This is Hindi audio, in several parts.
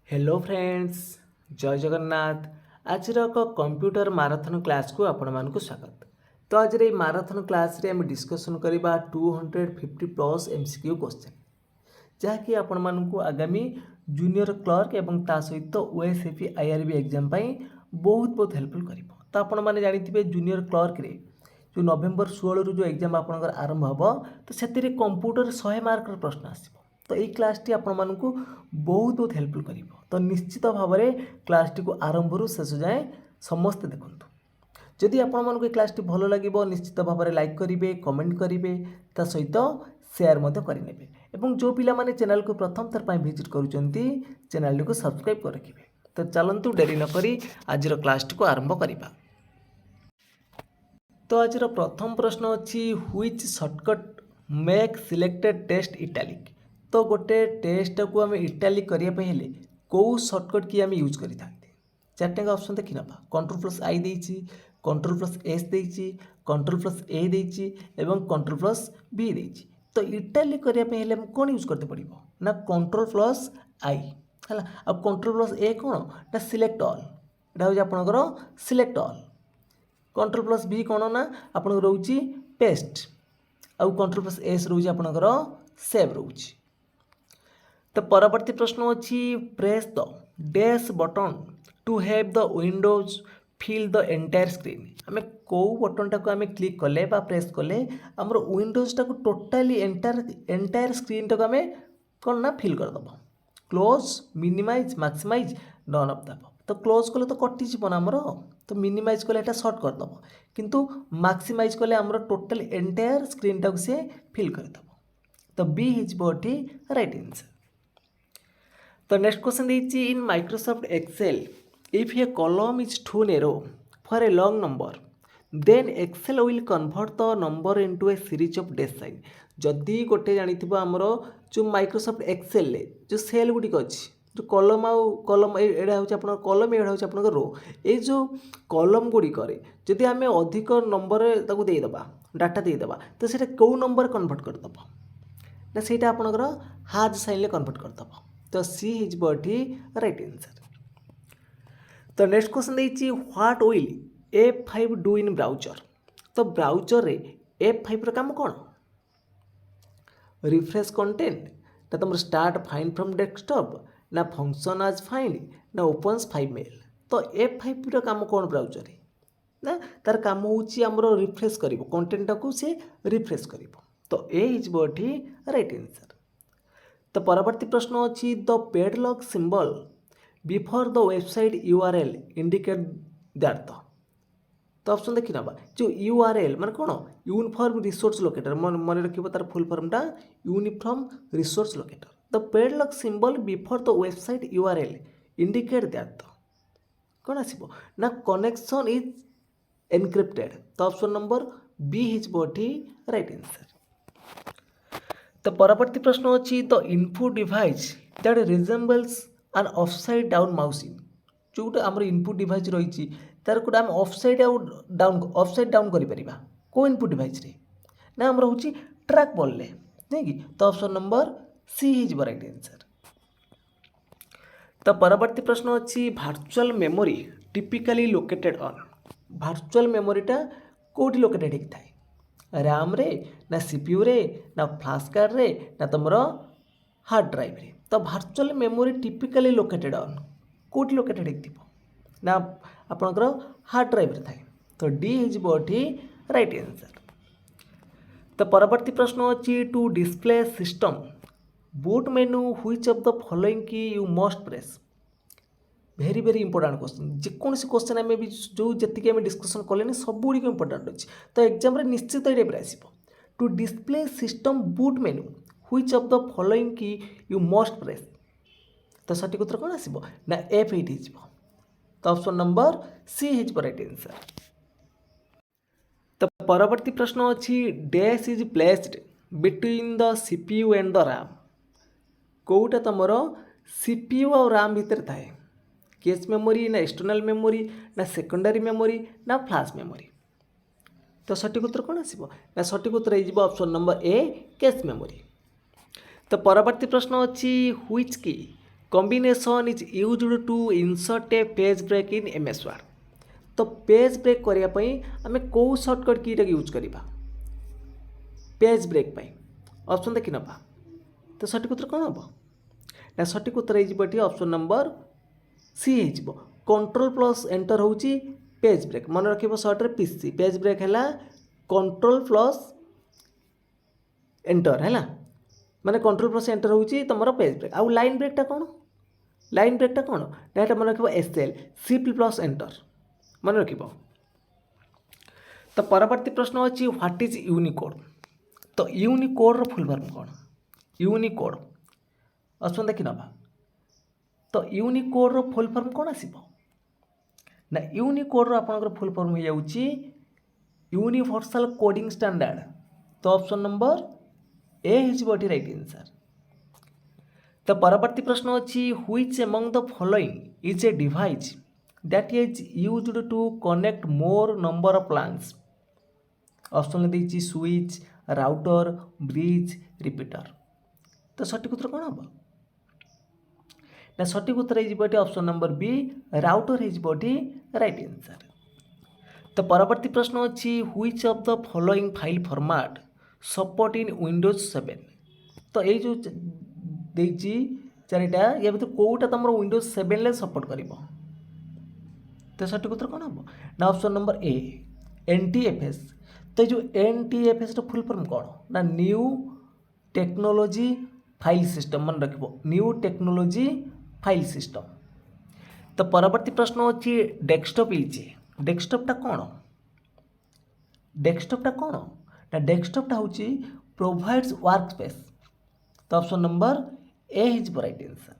हेलो फ्रेंड्स, जय जगन्नाथ। आज एक कंप्यूटर माराथन क्लास को आपण मानक स्वागत। तो आज ये माराथन क्लास रे हम डिस्कशन करबा 250 प्लस एमसीक्यू क्वेश्चन जहाँकि आपण मानक आगामी जूनियर क्लर्क एवं ता सहित ओएसएपी आईआरबी एग्जाम बहुत बहुत हेल्पफुल कर। तो आपण मैंने जानी जूनियर क्लर्क रे जो नवेम्बर 16 जो एग्जाम आपंकर आरंभ हम तो से कंप्यूटर 100 मार्कर प्रश्न आसो। तो यही क्लास टी आपण मानक बहुत बहुत हेल्पफुल कर। तो निश्चित भाव में क्लास टी को आरंभ शेष जाए समस्ते देखूँ। जदि आपण मानक क्लास टी भल लगे निश्चित भाव में लाइक करेंगे, कमेंट करेंगे, ता सहित सेयार करेंगे एवं जो पिला माने चैनल को प्रथम थर पर विजिट करुँच चैनल को सब्सक्राइब कर रखिए। तो चलतु डेरी नक आज क्लास टी को आरंभ करवा। तो आज प्रथम प्रश्न अच्छी which shortcut make selected text italic. तो गोटे टेक्स्ट को आम इटालिक करने हेले कौ शॉर्टकट की आम यूज करते चार्टे ऑप्शन देखी ना। कंट्रोल प्लस आई देछि, कंट्रोल प्लस एस देछि, कंट्रोल प्लस ए देछि एवं कंट्रोल प्लस बी देछि। तो इटालिक करने हेले कौन यूज करते पड़ो ना कंट्रोल प्लस आई है। आ कंट्रोल प्लस ए कौन ना सिलेक्ट ऑल, यहाँ हूँ आपंकर select all. Control plus B कौन ना आप रोचे पेस्ट, आउ कंट्रोल प्लस एस रोचे आपंकर सेव रोचे। तो परवर्ती प्रश्न अच्छी press the dash button to have the windows fill the entire screen. आम कौ बटन टाक आम क्लिक कले प्रेस कले आमर विंडोज टाक टोटाली एंटायर स्क्रीन टाक आम कौन ना फिल करदेव। Close, minimize, maximize, none of the. तो क्लोज कले तो कटिजी ना आमर, तो मिनिमाइज कले यहाँ सर्ट करदेव, किंतु मैक्सिमाइज कले आमर टोटाल एंटायर स्क्रीन टाक से फिल करदेव। तो बी हिजबी राइट आंसर। तो नेक्स्ट क्वेश्चन देछि in Microsoft Excel if a column is too narrow for a long number then Excel will convert the number into a series of dash sign. जदि गोटे जानी आमर जो माइक्रोसॉफ्ट एक्सेल जो सेल गुड़िक अच्छी जो कलम आउ कलम एड़ा हूँ आप कलम एड़ा हूँ आप रो ये जो कलम गुड़िक जदि आम अधिक नंबर देदेबा डाटा देदेबा तो सीटा कौ नंबर कन्वर्ट करदेव ना सीटा आपंकर हाज साइन कन्वर्ट करदेव। तो सी हिजबी राइट आंसर। तो नेक्स्ट क्वेश्चन देछि what will F5 do in browser. तो ब्राउजर रे F5 काम कौन रिफ्रेश कंटेंट ना तुम स्टार्ट फाइंड फ्रॉम डेस्कटॉप ना फंक्शन आज फाइंड ना ओपन्स 5 मेल। तो F5 काम कौन ब्राउजर रे ना तार काम होउछि हमरो रिफ्रेश करिवो कंटेंट को से रिफ्रेश करिवो। तो ए हिजबी राइट आंसर। तो परवर्ती प्रश्न अच्छी the padlock symbol before the website URL indicate that the. तो ऑप्शन देखी ना जो यूआरएल मान कौन यूनिफॉर्म रिसोर्स लोकेटर मन रखिए तार फुल फॉर्मटा uniform resource locator. The padlock symbol before the website URL indicate that the कौन आसो ना कनेक्शन इज एनक्रिप्टेड। तो ऑप्शन नंबर बी हिजबी राइट आंसर। तो परवर्ती प्रश्न अच्छी the input device that resembles an upside down mouse in. जोटा आम इनपुट डिवाइस रही तार गोटे आम ऑफसाइड ऑफसाइड डाउन करा को इनपुट डिवाइस रे ना आम हूँ ट्रैक बॉल नहीं कि। तो option number C is right answer. तो परवर्ती प्रश्न अच्छी virtual memory typically located on. Virtual मेमोरीटा कौटी लोकेटेड होता है रैम रे ना सीपीयू रे ना फ्लैश कार्ड रे ना तुम हार्ड ड्राइव रे। तो virtual memory typically located on कौटी लोकेटेड हो ना आपंकर हार्ड ड्राइव रे थाए। तो डी हिजबी राइट आंसर। तो परवर्ती प्रश्न अच्छी to display system boot menu which of the following key you must press. Very very important question जेकोसी क्वेश्चन आम भी जो जी आम डिस्कसन कले सब गुड़िक इंपोर्टाट अच्छी। तो एग्जाम निश्चित ये टाइप आसो to display system boot menu which of the following key you must press. तो सठिक उत्तर कौन आसो ना F8 हो। तो option number C is right answer. तो परवर्ती प्रश्न अच्छी dash is placed between the CPU and the RAM. कौटा तुम सीपीयू और रैम भितर थाए कैश मेमोरी ना एक्सटर्नल मेमोरी ना सेकेंडरी मेमोरी ना फ्लैश मेमोरी। तो सठिक उत्तर कौन आसो ना सठिक उत्तर हो option number A cache memory. तो परवर्ती प्रश्न अच्छी which key combination is used to insert a page break in MS Word. तो पेज ब्रेक करने आम कौ सर्टकट की यूज करवा पेज ब्रेक ऑप्शन देखि नवा। तो सठिक उत्तर कौन हम ना सठिक उत्तर हो ऑप्शन नंबर सी हो कंट्रोल प्लस एंटर हूँ पेज ब्रेक मन रख सर्ट्रे पीसी पेज ब्रेक है कंट्रोल प्लस एंटर है माने कंट्रोल प्लस एंटर हूँ तुम पेज ब्रेक आउ लाइन ब्रेकटा कौन लाइन ब्रेकटा कौन ना मन रख एसएल शिफ्ट प्लस एंटर मन रख। तो परवर्ती प्रश्न अच्छी व्हाट इज यूनिकोड। तो यूनिकोड फुल फॉर्म कौन यूनिकोड ऑप्शन देखि नवा। तो यूनिकोड फुल फॉर्म कौन आसीबो ना यूनिकोड आपनकर फुल फॉर्म हो जाउची यूनिवर्सल कोडिंग स्टैंडर्ड। तो ऑप्शन नंबर ए हिजबोटी राइट आंसर। तो परवर्ती प्रश्न अच्छी which among the following is a device that is used to connect more number of lines. Option देछि स्विच राउटर ब्रिज रिपीटर। तो सठिक उत्तर कौन हम ना सठिक उत्तर हो ऑप्शन नंबर बी राउटर होटी राइट आंसर। तो परवर्ती प्रश्न अच्छी which of the following file format support in Windows 7। तो ये जो देछि चारिटा या भीतर कोटा तुम विंडोज 7 ले सपोर्ट करिवो। तो सठिक उत्तर कौन हम ना ऑप्शन नंबर ए NTFS। तो जो NTFS फुल फॉर्म कौन ना न्यू टेक्नोलॉजी फाइल सिस्टम मन रखिबो न्यू टेक्नोलॉजी फाइल सिस्टम। तो परवर्ती प्रश्न अच्छी डेस्कटॉप इज डेस्कटॉपटा कौन डेस्कटॉपटा कौन ना डेस्कटॉपटा हूँ प्रोवाइड्स वर्क स्पेस। तो option number A is right answer.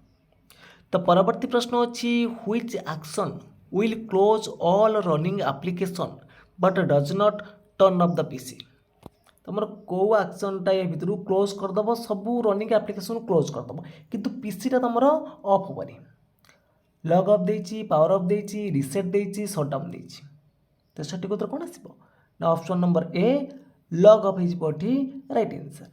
तो परवर्ती प्रश्न अच्छी which action will close all running application but does not turn off the PC. तुम कौ एक्शनटा ये भितर क्लोज करदेव सबू रनिंग एप्लिकेशन क्लोज करदेव किंतु पीसीटा तुम ऑफ हेनी लॉग ऑफ देछि पावर ऑफ देछि रिसेट देछि शटडाउन देछि। तो सठिक उत्तर कौन आसीबो ना option number A log off हिजबोठी राइट आंसर।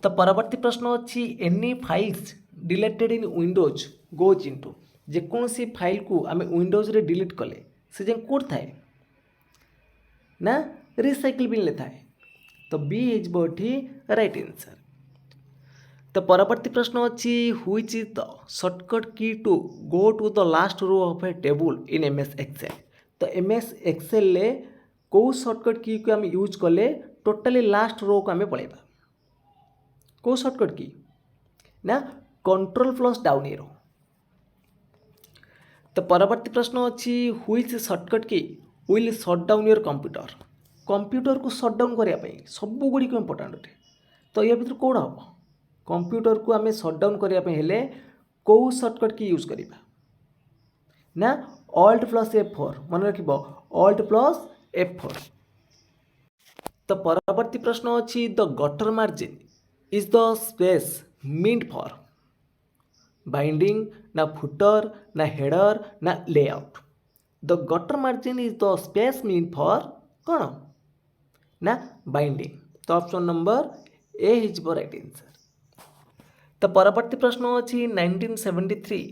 तो परवर्ती प्रश्न अच्छी any files deleted in Windows goes into जेकोसी फाइल को आम विंडोज रे डिलीट कले से जे कोड थाए ना रिसाइकिल बिन ले थाए। तो बी हिजबोठी राइट आंसर। तो परवर्ती प्रश्न अच्छी which is the shortcut key to go to the last row of a table in MS Excel. तो MS एक्सेल ले कौ शॉर्टकट की को आम यूज कले टोटाली लास्ट रो को आम पलैबा कौ शॉर्टकट की ना कंट्रोल प्लस डाउन एरो। तो परवर्ती प्रश्न अच्छी व्हिच शॉर्टकट की will shut down your computer. Computer को शट डाउन करने सब गुड़िक इंपोर्टाट अटे। तो या भर कौन हम कंप्यूटर को आम शट डाउन करने कौ शॉर्टकट की यूज करवा ना Alt प्लस F4 मन रख Alt प्लस F4। तो परवर्ती प्रश्न अच्छी the gutter margin is the space meant for binding ना फुटर ना हेडर ना layout. The gutter margin is the space meant for कौन ना बाइंडिंग। तो option number A is right answer. तो परवर्ती प्रश्न अच्छी 1973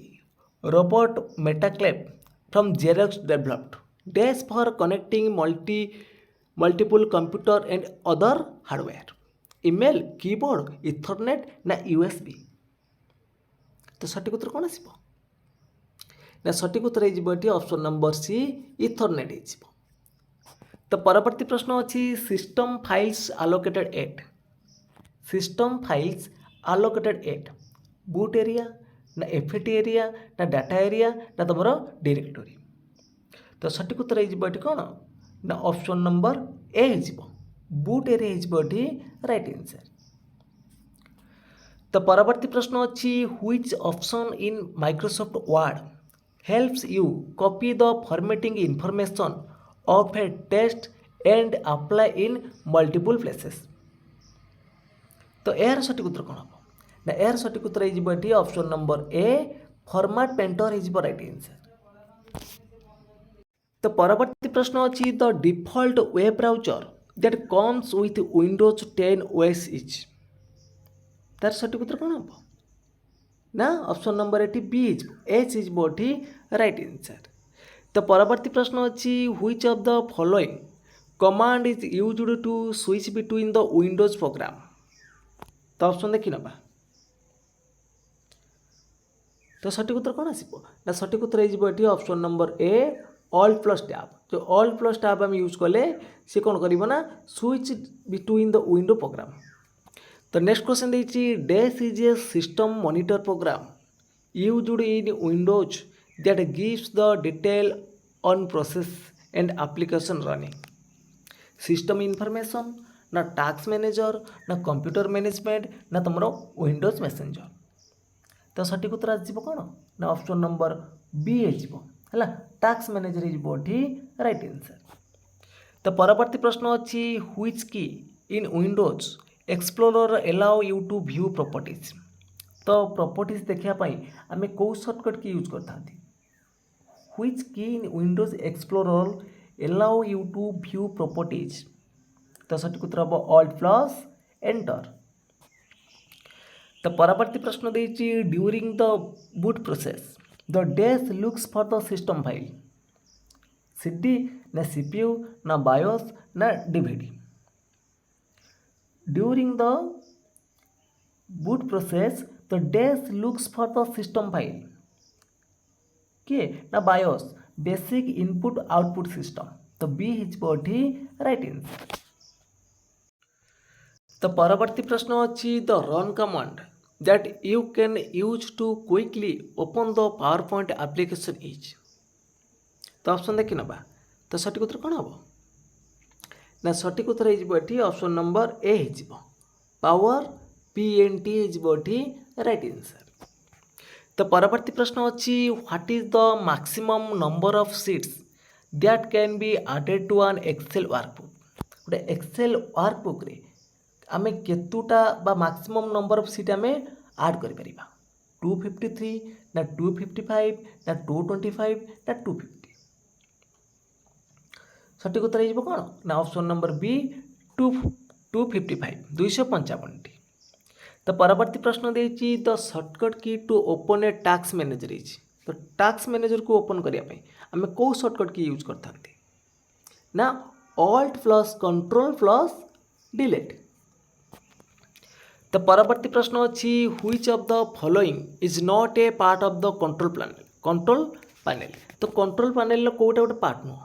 Robert Metcalfe from Xerox developed dash for connecting multiple computer and other hardware email keyboard Ethernet ना USB। तो सठिक उत्तर कौन आसीबो ना सठिक उत्तर हो ऑप्शन नंबर सी इथरनेट हो। तो परवर्ती प्रश्न अच्छी system files allocated at system files allocated at boot area ना FAT एरिया ना डाटा एरिया ना तुम डायरेक्टरी। तो सठिक उत्तर हो कौन ना ऑप्शन नंबर ए हो बूट एरिया हो राइट आंसर। तो परवर्ती प्रश्न अच्छी which option in Microsoft word helps you copy the formatting information of A text and apply in multiple places. तो यार सठिक उत्तर कौन हम ना यार सठिक उत्तर हो option number A format painter हो राइट आंसर। तो परवर्ती प्रश्न अच्छी the default web browser that comes with Windows 10 OS is तार सठिक उत्तर कौन हम ना ऑप्शन नंबर एटी बी एच इज बोटी राइट आंसर। तो परवर्ती प्रश्न अच्छी which of the following command is used to switch between the windows program. तो ऑप्शन देखि नबा। तो सठिक उत्तर कौन आसो ना सठिक उत्तर ये option number A alt plus tab. जो ऑल्ट प्लस टैब आम यूज कले सी कौन कर switch between the window program. तो नेक्स्ट क्वेश्चन देखिए dash is a system monitor program used in Windows that gives the detail on process and application running. System information ना टास्क मैनेजर ना कंप्यूटर मैनेजमेंट ना तुम विंडोज मैसेंजर। तो सठिक उत्तर आसो कौन ना ऑप्शन नंबर बी है task manager is right answer. तो परवर्ती प्रश्न अच्छी which key in Windows Explorer allow you to view properties. तो प्रॉपर्टीज देखापी आम कौ सर्टकट की यूज करता which key in Windows Explorer allow you to view properties. तो सठिक उत्तर हम ऑल्ट प्लस एंटर। तो परवर्ती प्रश्न देती during the boot process the dash looks for the system file CD ना सीपीयू ना बायोस ना DVD. During the boot process the dash looks for the system file के ना BIOS basic input output system. तो बी इज बोटी राइट आंसर। तो परवर्ती प्रश्न अच्छी the run command that you can use to quickly open the power point application is. तो ऑप्शन देखि नबा। तो सठिक उत्तर कौन हम ना सठिक उत्तर ये ऑप्शन नंबर ए हो power PNT is right answer. तो परवर्ती प्रश्न अच्छी what is the maximum number of sheets that can be added to an Excel workbook. गोटे एक्सेल वर्कबुक रे आमे केतुटा बा मैक्सिमम नंबर ऑफ सीट आमे ऐड करि परिबा 253 ना 255 ना 225 ना 250। सठिक उत्तर हो कौन ना ऑप्शन नंबर बी 255 255टी। तो परवर्ती प्रश्न देती the shortcut key to open a task manager is. तो टास्क मैनेजर को ओपन करने आम कौ सर्टकट की यूज करता ना alt plus control plus delete. तो परवर्ती प्रश्न अच्छी which of the following is not a part of the control panel. Control panel तो कंट्रोल पैनल कोटा गोटे पार्ट नुह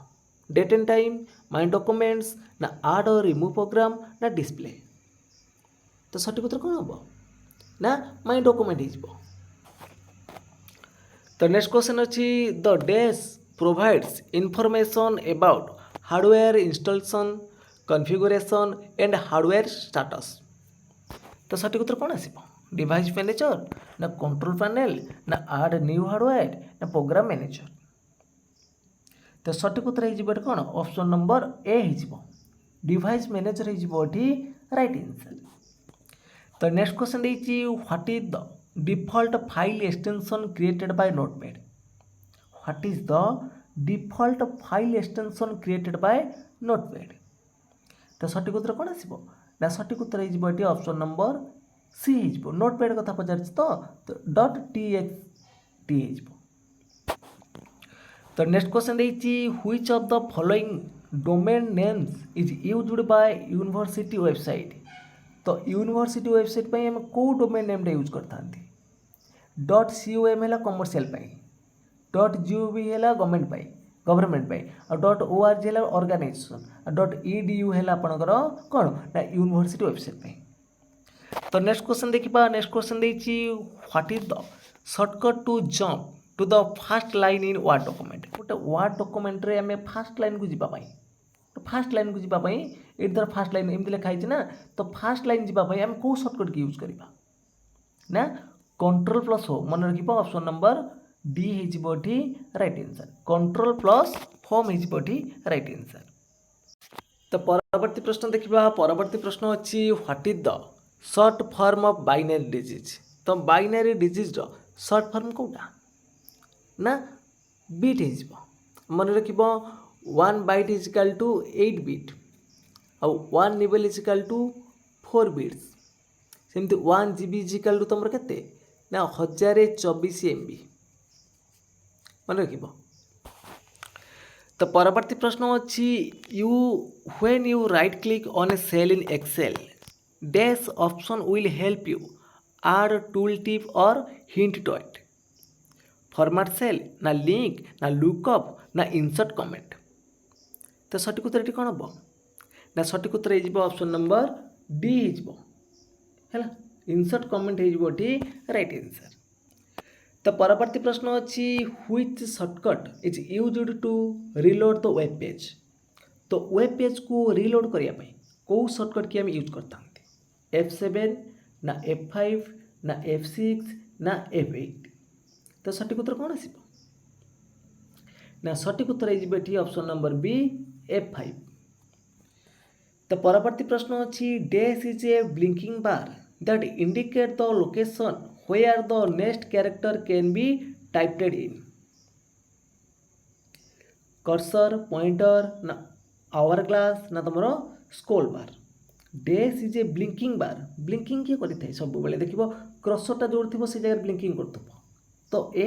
date and time my documents ना ऐड और रिमूव प्रोग्राम ना डिस्प्ले। तो सठिक उत्तर कौन हम ना माय डॉक्यूमेंट हो। तो नेक्स्ट क्वेश्चन अच्छी the dash provides information about hardware installation configuration and hardware status. तो सठिक उत्तर कौन आसो डिवाइस मैनेजर ना कंट्रोल पैनल ना ऐड न्यू हार्डवेयर ना प्रोग्राम मैनेजर। तो सठिक उत्तर हो कौन ऑप्शन नंबर ए हो डिवाइस मैनेजर हो राइट आंसर। तो नेक्स्ट क्वेश्चन देखिए what is the default file extension created by notepad. What is the default file extension created by notepad. तो सठिक उत्तर कौन आसो ना सठिक उत्तर हो ऑप्शन नंबर सी हो नोटपैड कथा पचार तो .txt हो। तो नेक्स्ट क्वेश्चन देखिए which of the following domain names is used by university website. तो यूनिवर्सिटी वेबसाइट पे हम को डोमेन नेम यूज करता .com है कमर्शियल .gov है गवर्नमेंट .org है ऑर्गेनाइजेशन .edu है आपंकर कौन ना यूनिवर्सिटी वेबसाइट पे। तो नेक्स्ट क्वेश्चन देखा नेक्स्ट क्वेश्चन देखिए what is the shortcut to jump to the first line in Word document. गोटे वर्ड डॉक्यूमेंट रे आम फास्ट लाइन को जावाई फास्ट लाइन को जावाई ये धर फास्ट लाइन एमती लिखाई ना तो फास्ट लाइन जावाई आम कौ शॉर्टकट की यूज करवा ना कंट्रोल प्लस हो मन रख ऑप्शन नंबर डी हो right answer control plus home हो राइट आंसर। तो परवर्ती प्रश्न देखा परवर्ती प्रश्न अच्छी what is the short form of binary digits. तो बाइनरी डिजिज शॉर्ट फॉर्म कौटा ना बिट हो मन रख 1 byte is equal to 8 bit आउ 1 nibble is equal to 4 bits सेमती 1 GB इज इक्वल टू तुम के ना 1024 MB मन रख। तो परवर्ती प्रश्न अच्छी you when you right click on a cell in Excel dash option will help you add tool tip or hint to it format cell ना लिंक ना लुकअप ना इंसर्ट कमेंट। तो सठिक उत्तर ये कौन हम ना सठिक उत्तर हो ऑप्शन नंबर डी है इंसर्ट कमेंट हो राइट आंसर। तो परवर्ती प्रश्न अच्छी which shortcut is used to reload the web page. तो वेब पेज को रिलोड करने कौ शॉर्टकट की यूज करता F7 ना F5 ना F6 ना F8। तो सठिक उत्तर कौन आस ना सठिक उत्तर ये ऑप्शन नंबर बी F5। तो परवर्ती प्रश्न अच्छी dash is A blinking bar that indicate the location where the next character can be typed in। Cursor pointer ना आवर ग्लास ना तुम scroll bar. Dash is A blinking bar blinking किए करें सब बेले देख क्रसरटा जो थी से जगह ब्लिंकिंग कर तो ए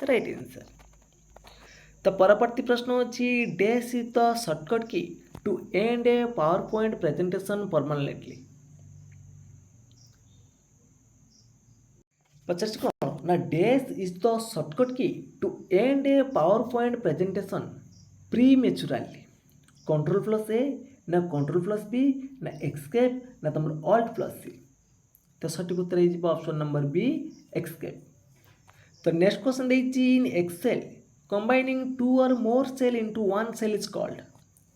राइट आंसर। तो परवर्ती प्रश्न अच्छी dash is the shortcut key to end a power point presentation permanently. पचास कौन ना dash is the shortcut key to end a power point presentation prematurely. Control plus A ना कंट्रोल प्लस बी ना एक्सकेप ना तुम ऑल्ट प्लस सी। तो सठिक उत्तर हो ऑप्शन नंबर बी एक्सकेप। तो नेक्स्ट क्वेश्चन देखिए in Excel combining two or more cell into one cell is called.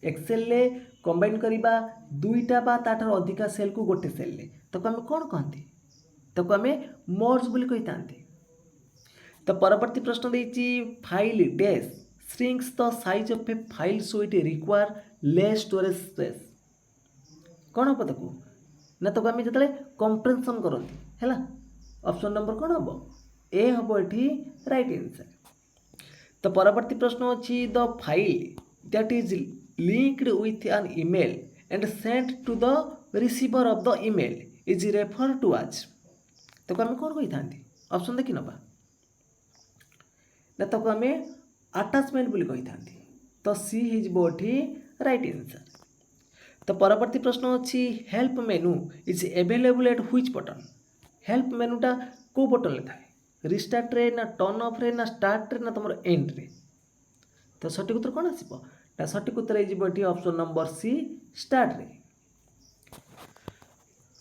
Excel ले कंबाइन करवा दुईटा बा ताठार अधिका सेल को गोटे सेल ले तो आम कौन कहते तो आम मर्ज बोली कही था। तो परवर्ती प्रश्न देखिए file dash shrinks the size of A file so it require less storage space. कौन हम ताको ना तो आम जो कंप्रेंशन करती है ऑप्शन नंबर कौन हम ए हम ये राइट आंसर। तो परवर्ती प्रश्न अच्छी the file that is linked with an email and sent to the receiver of the email is refer to आज। तो आम कौन कही था ऑप्शन देखी नवा ना तो आम आटाचमेंट बोली कही था तो सी होठी राइट आंसर। तो परवर्ती प्रश्न अच्छी help menu is available at which button. Help मेनूटा को बटन था रिस्टार्ट रे ना टर्न ऑफ रे ना स्टार्ट रे ना तुम एंड रे। तो सठिक उत्तर कौन आसो ना सठिक उत्तर हो ऑप्शन नंबर सी स्टार्ट रे।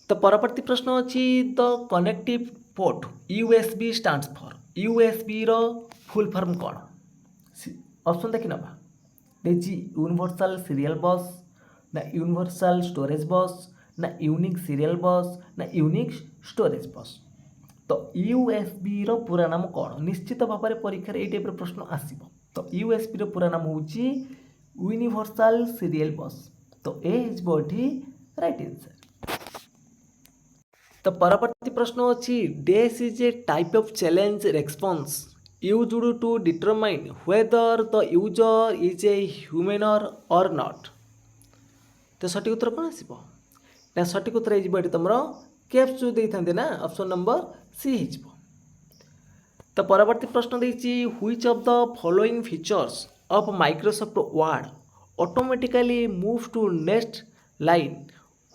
तो परवर्ती प्रश्न अच्छी the connective port USB stands for USB रो फुल फॉर्म कौन ऑप्शन देखी नवा देखिए यूनिवर्सल सीरियल बस ना यूनिवर्सल स्टोरेज बस ना यूनिक सीरियल बस ना यूनिक स्टोरेज बस। तो USB रो पूरा नाम कौन निश्चित भाव में परीक्षा ये टाइप प्रश्न आसो। तो USB रो पूरा नाम हूँ यूनिवर्सल सीरियल बस। तो ए राइट आंसर। तो परवर्ती प्रश्न अच्छी dash is a type of challenge response used to determine whether the user is a human or not. तो सठिक उत्तर कौन आसो ना सठिक उत्तर ये तुम कैप्स जो देते ना ऑप्शन नंबर सी हो। तो परवर्ती प्रश्न देखिए which of the following features of Microsoft Word automatically move to next line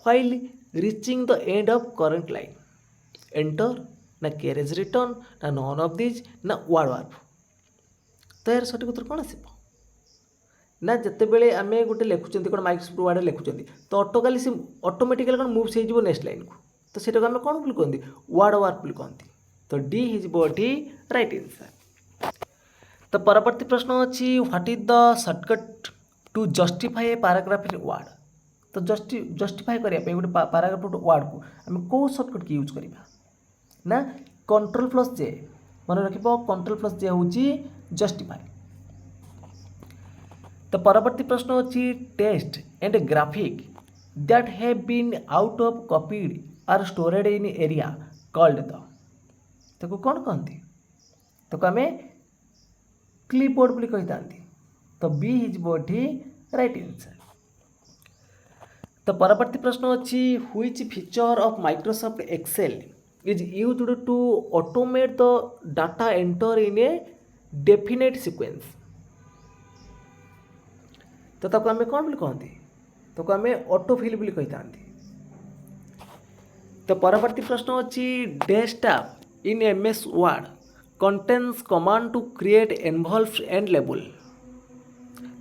while reaching the end of current line. Enter ना कैरेज रिटर्न ना नॉन ऑफ दिज ना वर्ड वार्प। तो यार सठिक उत्तर कौन आसो ना जिते बड़े आम गोटे लिखुं कौन माइक्रोसॉफ्ट वर्ड लिखुं तो ऑटोकाली से ऑटोमेटिकली कौन मूव हो नेक्स्ट लाइन को तो सेटा आम कौन बोली कहते वर्ड वार्प बोली कहते। तो डी होठी राइट आंसर। तो परवर्ती प्रश्न अच्छी what is the shortcut to justify a paragraph in Word. तो जस्टिफाई करने गोटे पैराग्राफ वर्ड को आम कौ शॉर्टकट की यूज करवा ना कंट्रोल प्लस जे मन रख कंट्रोल प्लस जे हूँ जस्टिफाई। तो परवर्ती प्रश्न अच्छी text and graphic that have been out of copied are stored in area called the. तो कौन कहती तो आम क्लिपबोर्ड बोली कही था। तो बी होठी राइट आंसर। तो परवर्ती प्रश्न अच्छी which feature of Microsoft Excel is used to automate the data enter in a definite sequence. तो ताको आमे कौन बोली कहती ताको आमे ऑटोफिल बोली कही थांती। तो परवर्ती प्रश्न अच्छी desktop in MS Word contains command to create envelope and label.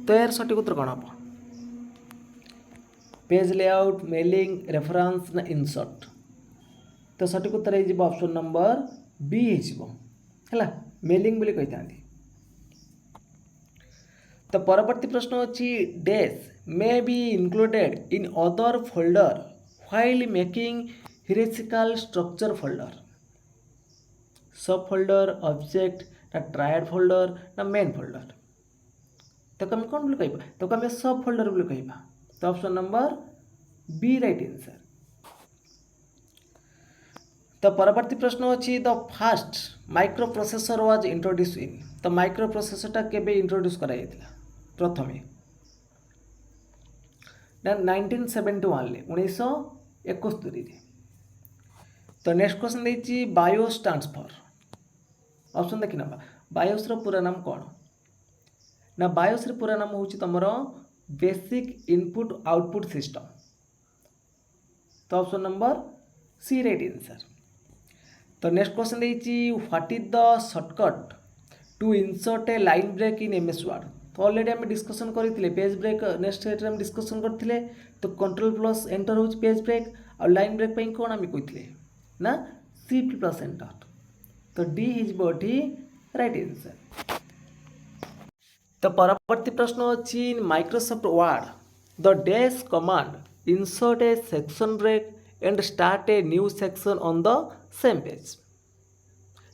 तो यार सठिक उत्तर कौन हम पेज लेआउट मेलिंग रेफरेंस ना इंसर्ट। तो सठिक उत्तर हो ऑप्शन नंबर बी है मेलिंग बोली कही थांती। तो परवर्ती प्रश्न अच्छी dash may be included in other folder while making hierarchical structure folder. Subfolder object ना ट्रायड फोल्डर ना मेन फोल्डर। तो कम कौन बोली कहबा तो कम सब फोल्डर बोली कहबा। तो option number B right answer. तो परवर्ती प्रश्न अच्छी the first microprocessor was introduce in. तो माइक्रो प्रोसेसरटा केबे इंट्रोड्यूस कराई प्रथमे ना 1971 ले 1971 रे। तो नेक्स्ट क्वेश्चन देछि बायोस स्टैंड्स फॉर। ऑप्शन देखि नबा बायोस रो पूरा नाम कोन ना बायोस रे पूरा नाम होछि तमरो बेसिक इनपुट आउटपुट सिस्टम। तो option number C right answer. तो नेक्स्ट क्वेश्चन देछि what is the shortcut to insert a line break in MS Word. तो ऑलरेडी आम डिस्कसन करते पेज ब्रेक नेक्स्ट स्लाइड में डिस्कसन करते। तो कंट्रोल प्लस एंटर हो पेज ब्रेक और लाइन ब्रेक पे कौन आम कहते ना शिफ्ट प्लस एंटर। तो डी इज राइट आंसर। तो परवर्ती प्रश्न अच्छी in Microsoft Word the dash command insert a section break and start a new section on the same page.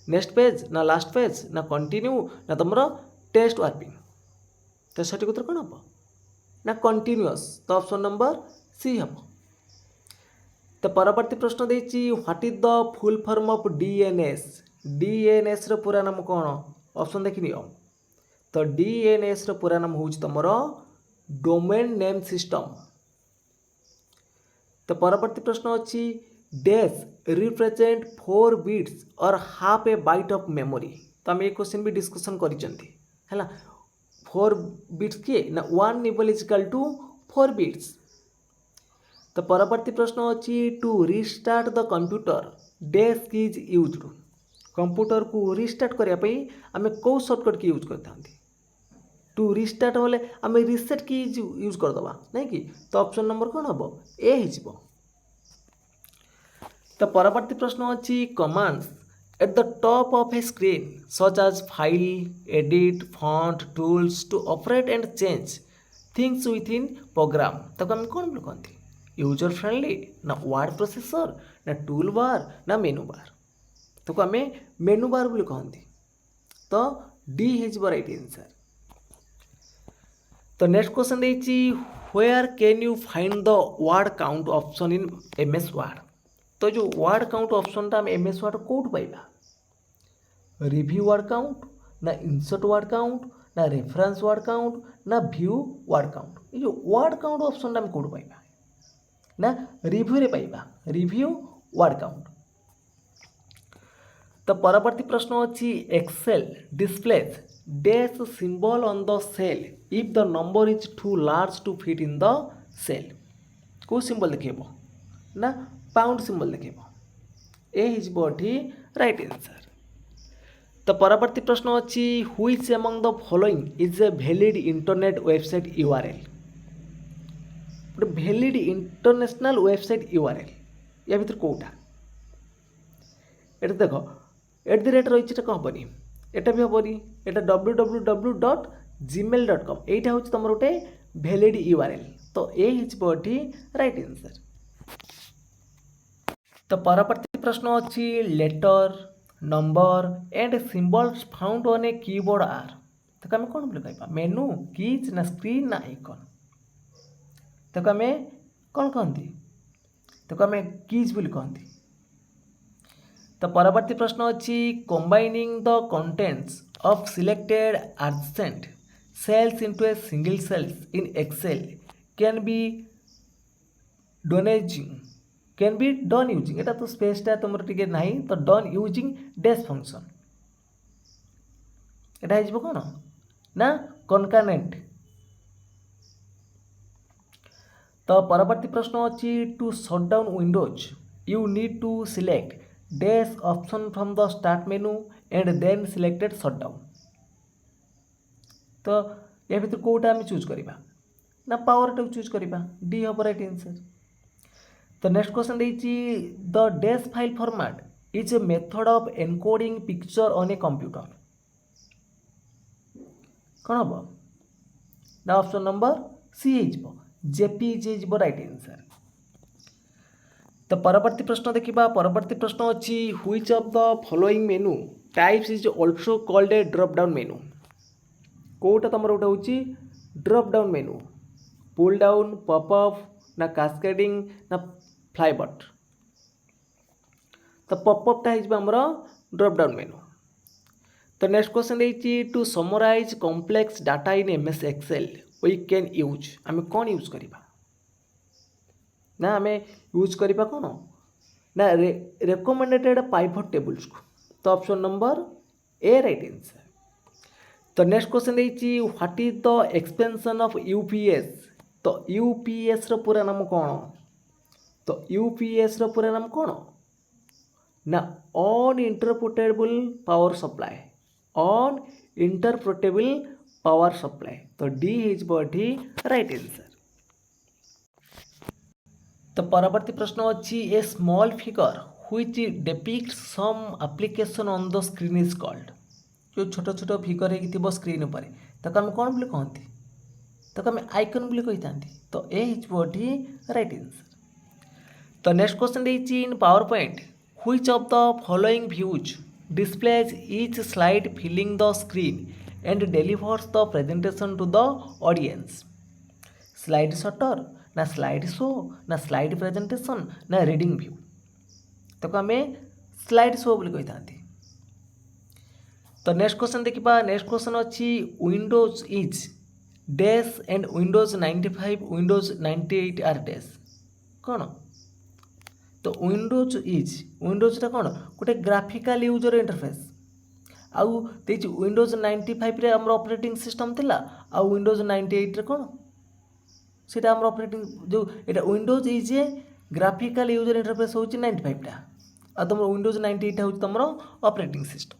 Next page ना लास्ट पेज ना कंटिन्यू ना तुम टेस्ट वार्पिंग। तो सठिक उत्तर कौन हम ना कंटिन्यूअस। तो ऑप्शन नंबर सी हम। तो परवर्ती प्रश्न देछि what is the full form of DNS. DNS रो पूरा नाम कौन ऑप्शन देखि नियो। तो डीएनएस रो पूरा नाम होछि तमरो डोमेन नेम सिस्टम। तो परवर्ती प्रश्न अच्छी डैश रिप्रेजेंट 4 बिट्स और half A bite of memory. तो आम ये क्वेश्चन भी डिस्कसन करिसेंती हैला 4 बिट्स किए ना 1 निबल इजिकल टू 4 बिट्स। तो परवर्ती प्रश्न अच्छी to restart the computer dash key is used. Computer को रिस्टार्ट करने आम कौ सर्टकट की यूज करता टू रिस्टार्ट होले आम रिसेट की यूज करदे नहीं कि। तो ऑप्शन नंबर कौन हम ए हो। तो परवर्ती प्रश्न अच्छी commands at the top of a screen such as file edit font tools to operate and change things with in program. तक आम कौन बोल कहती यूजर फ्रेंडली ना वर्ड प्रोसेसर ना टूल बार ना मेनू बार। तो आम मेनू बार बोल कहती। तो डी इज राइट आंसर। तो नेक्स्ट क्वेश्चन देछि where can you find the word count option in MS Word. तो जो वर्ड काउंट ऑप्शन टा एमएस वर्ड कोड पाइबा रिव्यू वर्ड काउंट ना इंसर्ट वर्ड काउंट ना रेफरेंस वर्ड काउंट ना व्यू वर्ड काउंट। ये जो वर्ड काउंट ऑप्शन टा कोड पाइबा ना रिव्यू रे पाइबा रिव्यू वर्ड काउंट। तो परवर्ती प्रश्न अच्छी Excel displays dash symbol on the cell if the number is too large to fit in the cell। को सिंबल देखेबो ना पाउंड सिंबल देखेबो ए इज राइट आंसर। तो परवर्ती प्रश्न अच्छी which among the following is a valid internet website URL. गोटे वैलिड इंटरनेशनल वेबसाइट यूआरएल या भीतर कोटा ये देख एट द रेट रही हेनी एटा भी हेनी एटा www.gmail.com एटा हूँ तुम गोटे वैलिड यूआरएल। तो ए इज राइट आंसर। तो परवर्ती प्रश्न अच्छी letter number and symbols found on a keyboard are. तो आम कौन बोल कह मेनू कीज ना स्क्रीन ना आइकन। तो आम कौन कहती तो आम कीज बोली कहती। तो परवर्ती प्रश्न अच्छी combining the contents of selected adjacent cells into a single cells in Excel can be done using. Can be done using एटा तो स्पेसटा तुम टिके नहीं तो डन यूजिंग डैश फंक्शन एटा हो कौन ना कनकानेंट। तो परवर्ती प्रश्न अच्छी to shut down Windows you need to select dash option from the start menu and then selected shut down. तो या भर कौटा आम चूज करवा ना पावर टाक चूज करवा डी हम राइट आंसर। तो नेक्स्ट क्वेश्चन देती the dash file format is a method of encoding picture on a computer कौन हम ना ऑप्शन नंबर सी जेपीजी हो राइट आंसर। तो परवर्ती प्रश्न देखा परवर्ती प्रश्न अच्छी which of the following menu types is also called a drop down menu कौटा तुम गोटे हूँ drop down menu pull down popup ना कास्केडिंग ना फ्लाईबट। तो पॉपअपटा होमर ड्रॉप डाउन मेनू। तो नेक्स्ट क्वेश्चन देती to summarize complex data in MS Excel we can use आम कौन यूज करवा ना आम यूज करवा कौन ना रेकमेंडेड पाइवट टेबल्स को। तो option number A right answer. तो नेक्स्ट क्वेश्चन देती what is the expansion of UPS. तो यूपीएस रो पूरा नाम कौन तो यूपीएस रो पूरा नाम कौन ना uninterruptible power supply uninterruptible power supply. तो डी इज बॉडी राइट आंसर। तो परवर्ती प्रश्न अच्छी a small figure which depicts some application on the screen is called जो छोट छोट फिगर हो स्क्रीन पर ताको आम कौन बोली कहती ताको आम आइकन बोली कही था। तो ए इज बॉडी राइट आंसर। तो नेक्स्ट क्वेश्चन देती in PowerPoint which of the following views displays each slide filling the screen and delivers the presentation to the audience. Slide sorter ना स्लाइड शो ना स्लाइड प्रेजेंटेशन ना रीडिंग व्यू ताको आम स्लाइड शो बोली कही था। तो नेक्स्ट क्वेश्चन देखा नेक्स्ट क्वेश्चन अच्छी Windows is dash and Windows 95 Windows 98 are dash कौन। तो विंडोजटा कौन गोटे ग्राफिकल यूजर इंटरफेस आउ विंडोज 95 रे हमर ऑपरेटिंग सिस्टम थिला आउ विंडोज 98 रे कौन सीटा हमर ऑपरेटिंग जो एटा Windows is a graphical user interface होची 95 टा आ तुम विंडोज 98 होची तुम ऑपरेटिंग सिस्टम।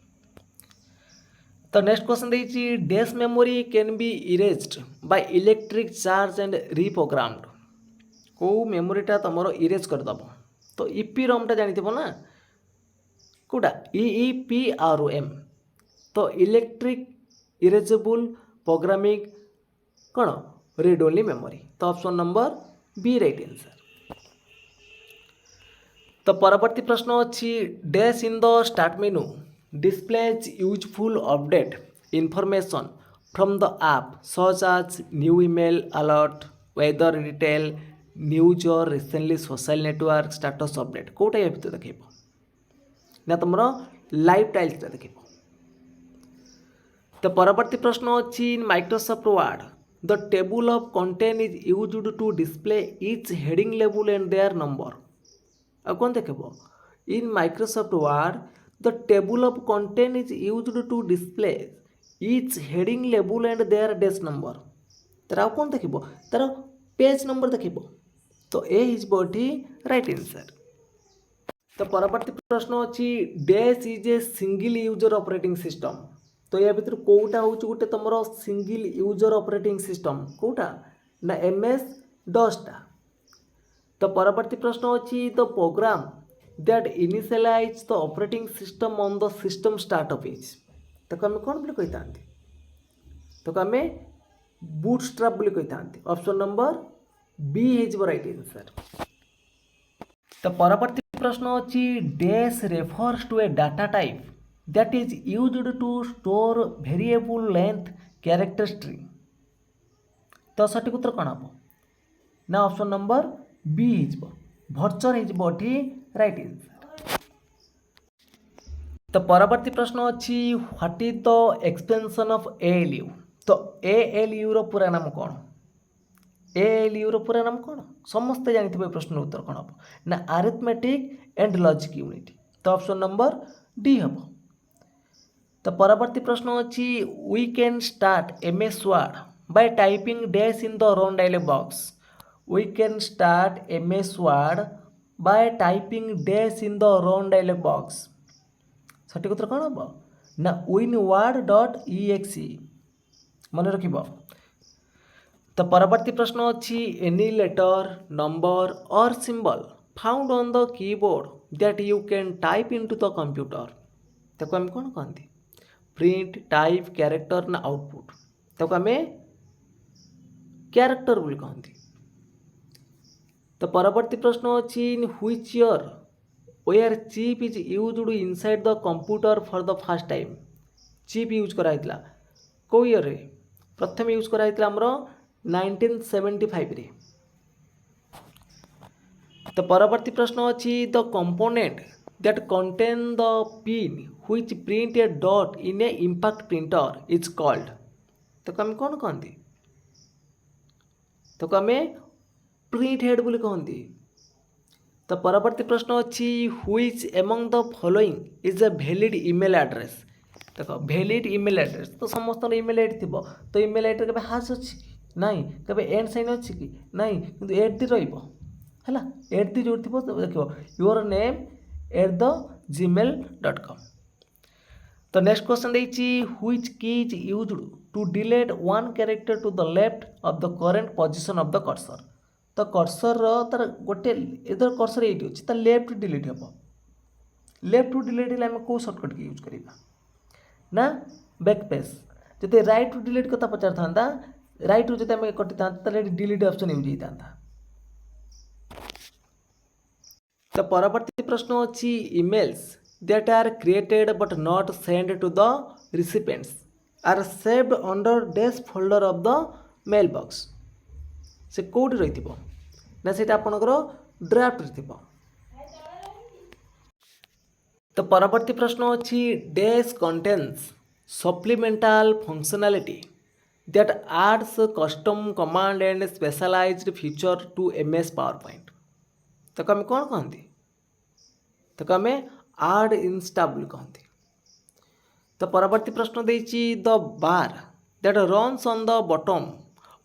तो नेक्स्ट क्वेश्चन देती dash memory can be erased by electric charge and reprogrammed को मेमोरीटा तुम इरेज करदेव। तो ईपी रॉमटा जानी ना कौटा EEPROM। तो इलेक्ट्रिक इरेजेबल प्रोग्रामिंग कौन रीड ओनली मेमोरी। तो option number B right answer. तो परवर्ती प्रश्न अच्छी dash in the start menu displays useful update information from the app such as new email alert weather detail news or recently social network status update कोटा ये भितर देखिबो ना तुमरो लाइव टाइल्स ता देखिबो। तो परवर्ती प्रश्न अछि in Microsoft Word the table of content is used to display each heading लेबल एंड देयर नंबर आ कोन देखिबो in Microsoft Word the table of content is used to display each heading label and their dash number। तर आउ कौन देखिबो तार पेज नंबर देखिबो। तो ए इज बॉडी राइट आंसर। तो परवर्ती प्रश्न अछि dash is a single user operating system. तो या भीतर कोउटा होउछ गुटे तमरो सिंगल यूजर ऑपरेटिंग सिस्टम कोउटा ना MS DOS टा। तो परवर्ती प्रश्न अछि the program that initialize the operating system on the system startup page ताको आम कौन बोली कही था ताको आम बूटस्ट्रैप बोली कही था। Option number B is right answer. तो परवर्ती प्रश्न अच्छी dash refers to a data type that is used to store variable length character string. तो सठिक उत्तर कौन हम ना option number B is varchar is बॉडी राइट आंसर। तो परवर्ती प्रश्न अच्छी what is the expansion of ALU। तो ALU रो पूरा नाम कौन ALU रो पूरा नाम कौन समस्ते जानिथिबे प्रश्न उत्तर कौन हम ना अरिथमेटिक एंड लॉजिक यूनिट तो ऑप्शन नंबर डी हम। तो परवर्ती प्रश्न अच्छी we can start MS Word by typing dash in the run dialog box। We can start MS Word by typing dash in the run dialog box। सठिक उत्तर कौन हम ना winword.exe मन रखिब। तो परवर्ती प्रश्न अच्छी any letter number or symbol found on the keyboard that you can type into the computer ताको हम कौन कहते प्रिंट टाइप कैरेक्टर ना आउटपुट ताको आम कैरेक्टर बोली कहते। तो परवर्ती प्रश्न अच्छी in which year were chip is used inside the computer for the first time chip use कराइतला को ईयर रे प्रथम यूज कराइतला हमरो 1975 रे। तो परवर्ती प्रश्न अच्छी the component that contain the pin which print A dot in A impact printer is called तो आम कौन कहते तो आम प्रिंट हेड बोली कहते। तो परवर्ती प्रश्न अच्छी which among the following is a valid email address देख वैलिड ईमेल एड्रेस तो समस्त ईमेल आईडी थी तो ईमेल आईडी के हाश अच्छी नाई कभी एंड साइन अच्छी कि नाई किंतु एट दी रहिबो हैला एट दी जो थी देखो योर नेम @gmail.com। तो नेक्स्ट क्वेश्चन देखी which key is used to delete one character to the left of the current position of the cursor. तो कर्सर तार गोटे इधर कर्सर ये अच्छी लेफ्ट डिलीट हम लेफ्ट टू डिलीट हेल्ले आम कौ सर्टकट यूज करवा ना बैकपेस जब राइट टू डिलीट कथा पचार था राइट रू जो कटि था डिलीट ऑप्शन यूज होता। तो परवर्ती प्रश्न अच्छी emails that are created but not send to the recipients are saved under dash folder of the mail box से कौटी रही ना से आपंकर ड्राफ्ट थी। तो परवर्ती प्रश्न अच्छी dash contains supplemental functionality that adds custom command and specialized feature to MS PowerPoint तो आम कौन कहते तो आम आड इंस्टा बोली कहते। तो परवर्ती प्रश्न देछि the bar that runs on the bottom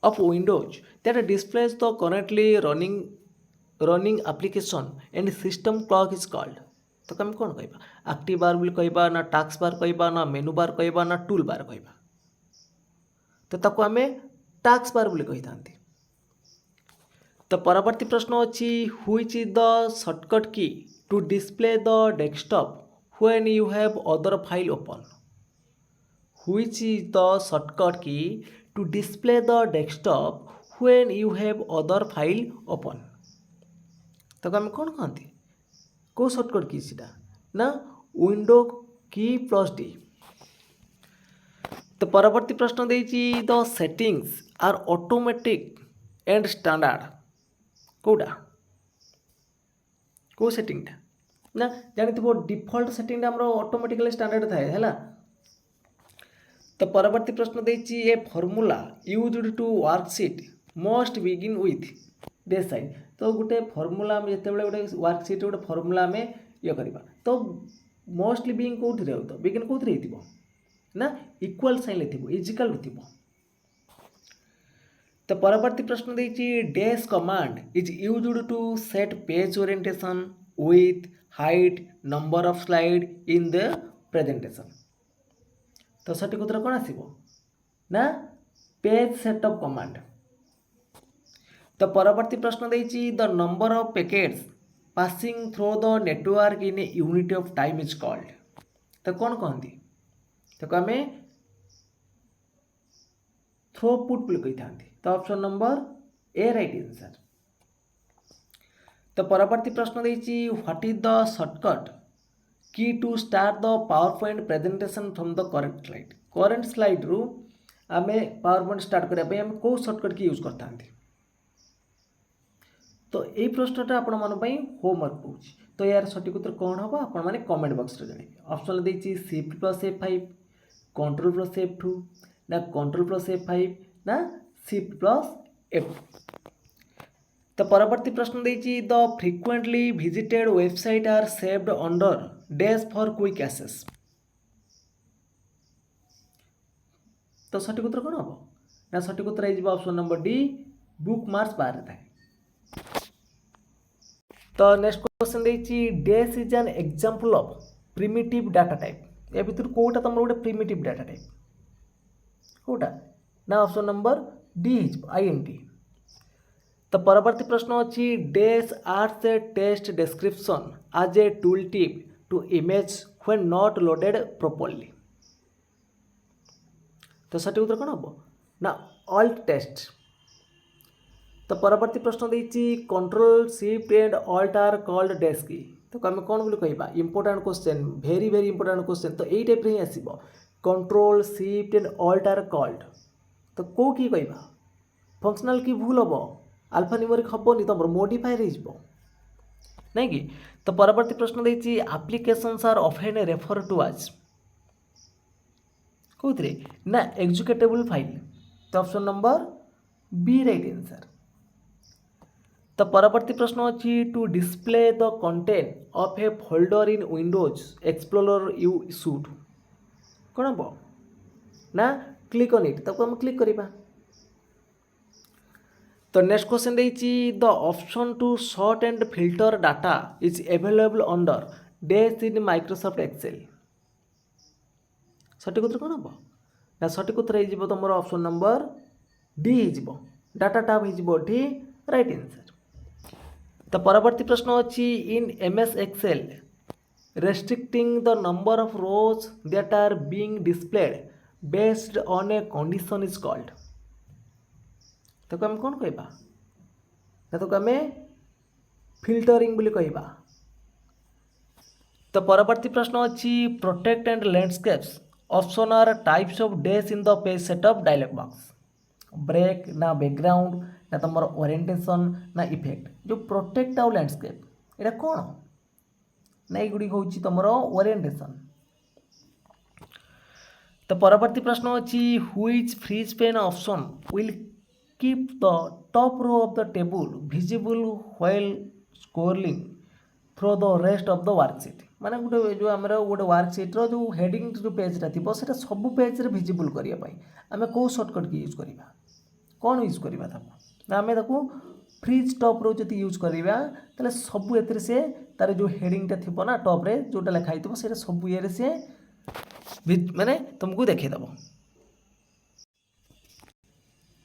of Windows that displays the currently running application and system clock is called तो आम कौन कह एक्टिव बार बोली कहबा ना टास्क बार कहबा ना मेनू बार कहबा ना टूल बार कहबा तो ताको आम टास्क बार बोली कही था। तो परवर्ती प्रश्न अच्छी which is the shortcut key to display the desktop when you have other file open which is the shortcut key to display the desktop when you have other file open तो आम कौन कहते कौ शॉर्टकट की सीटा ना विंडो की +D। तो परवर्ती प्रश्न देछि the settings are automatic and standard कौटा कौ सेटिंगटा ना जानी थो डिफॉल्ट सेटिंग हमरो ऑटोमेटिकली स्टैंडर्ड थाए हैला। तो परवर्ती प्रश्न देछि a formula used to worksheet must begin with the sign तो गोटे फॉर्मूला आम जिते गोटे वर्कशीट गोटे फॉर्मूला आम ये करवा तो मोस्टली बिगिन कौटी रही तो बिगिन कौन हो ना इक्वल साइन थी इजिकल थी। तो परवर्ती प्रश्न देछि dash command is used to set page orientation with height number of slide in the presentation तो सठिक उत्तर कौन आसिबो ना पेज सेटअप कमांड। तो परवर्ती प्रश्न देछि the number of packets passing through the network in a unit of time is called तो कौन कहती तो आम थ्रोपुट बोली कही था तो option number A right answer. तो परवर्ती प्रश्न देछि what is the shortcut key to start the power point presentation from the current slide रु आम पावर पॉइंट स्टार्ट करने आम कौ शॉर्टकट की यूज करता तो यही प्रश्नटा आपण मानी होमवर्क हो तो यार सठिक उत्तर कौन हम आपण मैंने कमेंट बॉक्स जानवे ऑप्शन देछि Shift+F5 Ctrl+F2 ना Ctrl+F5 ना Shift+F2। तो परवर्ती प्रश्न देछि the frequently visited website are saved under dash for quick access. तो सठिक उत्तर कौन हम ना सठिक उत्तर है option number D bookmarks बाहर थाए। तो नेक्स्ट क्वेश्चन देछि dash is an example of primitive data type. ए भितर कोटा तुम गोटे प्रिमिटिव डाटा टाइप कोटा ना ऑप्शन नंबर डी आईएनटी। तो परवर्ती प्रश्न अच्छी dash arts a test description as a tool tip to image when not loaded properly. तो सठिक उत्तर कौन हम ना ऑल्ट टेस्ट। तो परवर्ती प्रश्न देछि control shift and alt are called dash key. तो आम कौन बोली कहबा important question very very important question. तो यही टाइप ही आसो control shift and alt are called. तो कौ कि कहबा फंक्शनल की भूल हम अल्फा न्यूमेरिक हेनी तुम मोडिफायर हो नहीं कि। तो परवर्ती प्रश्न देछि applications are often refer to as कौन ना एग्जीक्यूटेबल फाइल। तो option number B right answer. तो परवर्ती प्रश्न अच्छी to display the content of a folder in Windows Explorer you should कौन हम ना क्लिक ऑन इट तक हम क्लिक करवा। तो नेक्स्ट क्वेश्चन देछि the option to sort and filter data is available under dash in Microsoft Excel. सठिक उत्तर कौन हम ना सठिक उत्तर हो तुम ऑप्शन नंबर डी हो डाटा टाप हो राइट आंसर। तो परवर्ती प्रश्न अच्छी in MS Excel restricting the number of rows that are being displayed based on a condition is called. तो आम कौन कहबा ना तो आम फिल्टरिंग बोली कहबा। तो परवर्ती प्रश्न अच्छी protect and landscapes option are types of dash in the page setup dialog box break ना बैकग्राउंड ना तुम ओरिएंटेशन ना इफेक्ट। जो प्रोटेक्ट आउ लैंडस्केप यहाँ कौन ना युड़ी हूँ तुम ओरिएंटेशन। तो परवर्ती प्रश्न अच्छी which freeze pane option will keep the top row of the table visible while scrolling through the rest of the worksheet. माने गोटे जो आम गोटे वर्कशीट रो जो हेडिंग जो पेजटा थी से सब पेज विजिबल करने आम कौ सर्टकट की यूज करवा कौन यूज करवा ना आम फ्रीज टॉप रो जब यूज करवा ताले सब ए से तार जो हेडिंगटा थी ना टॉप रे जोटा लिखाई थो से सब ये सी माने तुमको देखीदेव।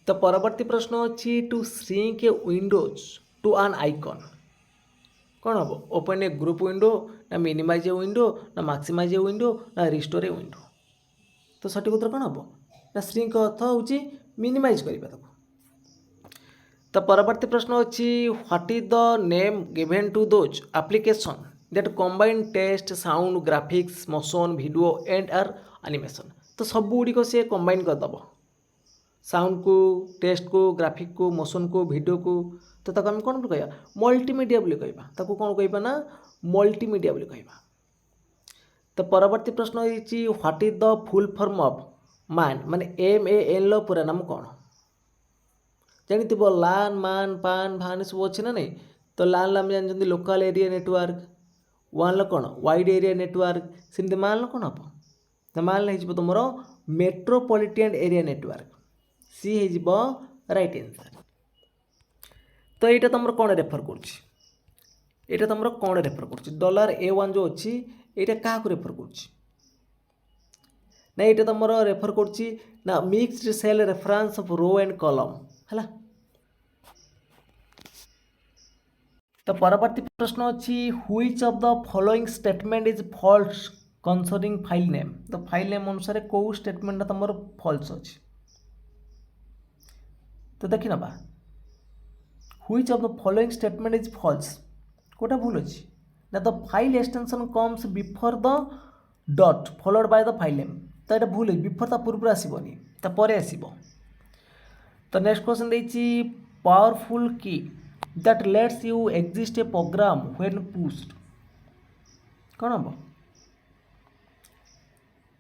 तो परवर्ती प्रश्न अच्छी to shrink a windows to an icon कौन हम ओपन ए ग्रुप विंडो ना मिनिमाइज ए विंडो ना मैक्सिमाइज ए विंडो ना रिस्टोर ए विंडो। तो सठिक उत्तर कौन हम ना श्रिंक अर्थ हूँ मिनिमाइज करवा। तो परवर्ती प्रश्न अच्छी what is the name given to those application that combine text sound graphics motion video and or animation. तो सब गुड़िक सी कंबाइन करदेव साउंड को टेक्स्ट को ग्राफिक को मोशन को वीडियो को। तो ताको हम कौन कहवा मल्टीमीडिया बोली कहवा ताको कौन कहवा ना मल्टीमीडिया बोली कहवा। तो परवर्ती प्रश्न होइछि what is the full form of MAN माने MAN लो पूरा नाम कौन जानी लान मान पान भान सब अच्छे ना नहीं। तो लान लाम जानते लोकल एरिया नेटवर्क वन कौन वाइड एरिया नेटवर्क सेमती मान कौन हम तो मान हो तुम मेट्रोपॉलिटन एरिया नेटवर्क सी हो राइट आंसर। तो यहाँ तुम कौन रेफर कर तुम कौन रेफर कर $A1 जो अच्छी यहाँ क्या रेफर कर ना ये तुम रेफर कर mixed cell reference of row and column है। तो परवर्ती प्रश्न अच्छी which of the following statement is false concerning file name. तो फाइल नेम अनुसार कौ स्टेटमेंट तुम फॉल्स अच्छी। तो देखी ना which of the following statement is false कोटा भूल अच्छी ना। The file extension comes before the dot followed by the file name. तो ये भूल बिफोर ता पूर्व आसबनी तापर आसब। तो नेक्स्ट क्वेश्चन देछि powerful key that lets you exist a program when pushed कौन हम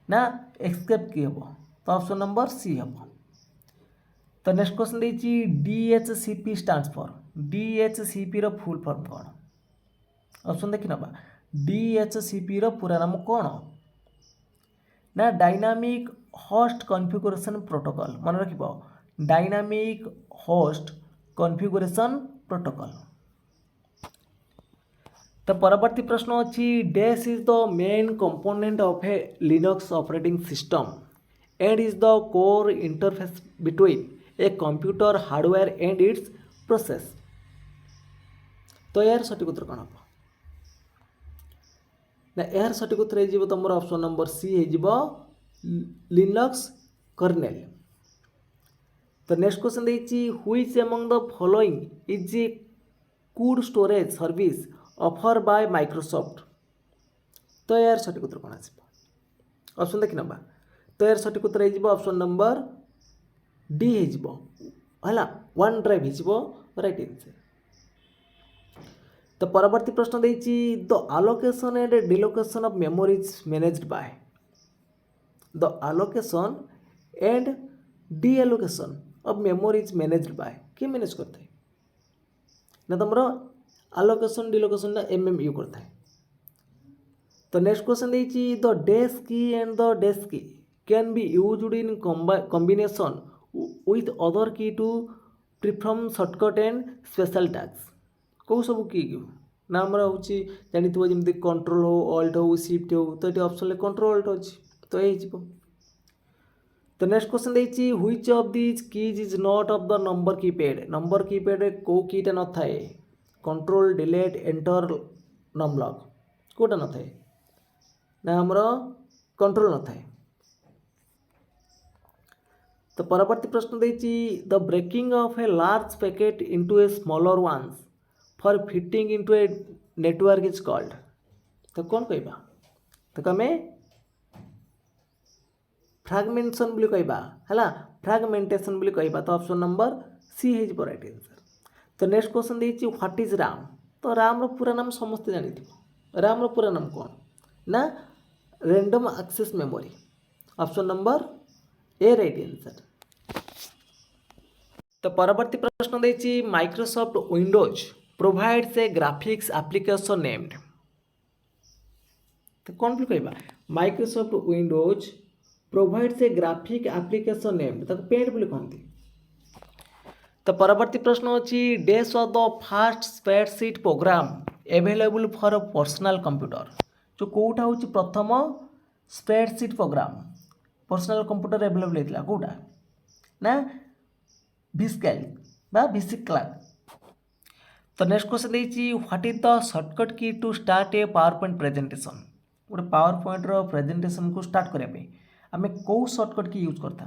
ना एस्केप की हम। तो ऑप्शन नंबर सी हम। तो नेक्स्ट क्वेश्चन देछि DHCP स्टैंड्स फॉर DHCP रो फुल फॉर्म कौन ऑप्शन देखि नबा DHCP रो पूरा नाम कौन ना डायनामिक होस्ट कॉन्फ़िगरेशन प्रोटोकॉल मन रखिबो डायनामिक होस्ट कॉन्फ़िगरेशन प्रोटोकॉल। तो परवर्ती प्रश्न अच्छी dash is the main component of A Linux operating system and is the core interface between a computer hardware and it's process. तो यार सठिक उत्तर कौन हम ना यार सठिक उत्तर हो तुम ऑप्शन नंबर सी हो लिनक्स कर्नेल। तो नेक्स्ट क्वेश्चन देखिए which among the following is a good storage service offer bye Microsoft. तो यार सठिक उत्तर कौन आसो ऑप्शन देखि नबा तो यार सठिक उत्तर हो ऑप्शन नंबर डी हो वन ड्राइव हो राइट आंसर। तो परवर्ती प्रश्न देछि the allocation and deallocation of memories managed by the allocation and deallocation of memories managed by किए मैनेज करता है ना तुम आलोकेशन डिलोकेशन ना MMU करता है। तो नेक्स्ट क्वेश्चन देछि the dash key and the dash key can be used in combination with other key to perform shortcut and special task कौ सब की ना आमर हूँ जानी जमी कंट्रोल हो अल्ट हो शिफ्ट हो तो ये ऑप्शन कंट्रोल अल्ट अच्छी तो ये तो नेक्स्ट क्वेश्चन देखिए which of this keys is not of the number keypad को कीटा न थाए control delete enter Num Lock Kota न थाए ना हमर कंट्रोल न थाए। तो परवर्ती प्रश्न देखिए the breaking of a large packet into a smaller ones for fitting into a network is called. तो कौन कहबा तो कमे फ्रैगमेंटेशन बोली कहबा है फ्रैगमेंटेशन बोली कहबा तो ऑप्शन नंबर सी हो राइट आंसर। तो नेक्स्ट क्वेश्चन देखिए व्हाट इज राम। तो राम रो पूरा नाम समस्त जानी राम रो पूरा नाम कौन ना random access memory option number A right answer. तो परवर्ती प्रश्न देखिए Microsoft Windows provides a graphics application named. तो कौन भी कहबा Microsoft Windows provides a graphic application named ताको पेंट बोली कहती। तो परवर्ती प्रश्न अच्छी dash of the fast spreadsheet program available for personal computer जो कौटा हूँ प्रथम spreadsheet program personal computer available होता कौटा ना भिस्कैल बा भिसिक्लाक। तो नेक्स्ट क्वेश्चन देखिए what is the shortcut key to start a power point presentation गोटे पावर पॉइंट रो प्रेजेंटेशन को स्टार्ट करने आम कौ शॉर्टकट की यूज करता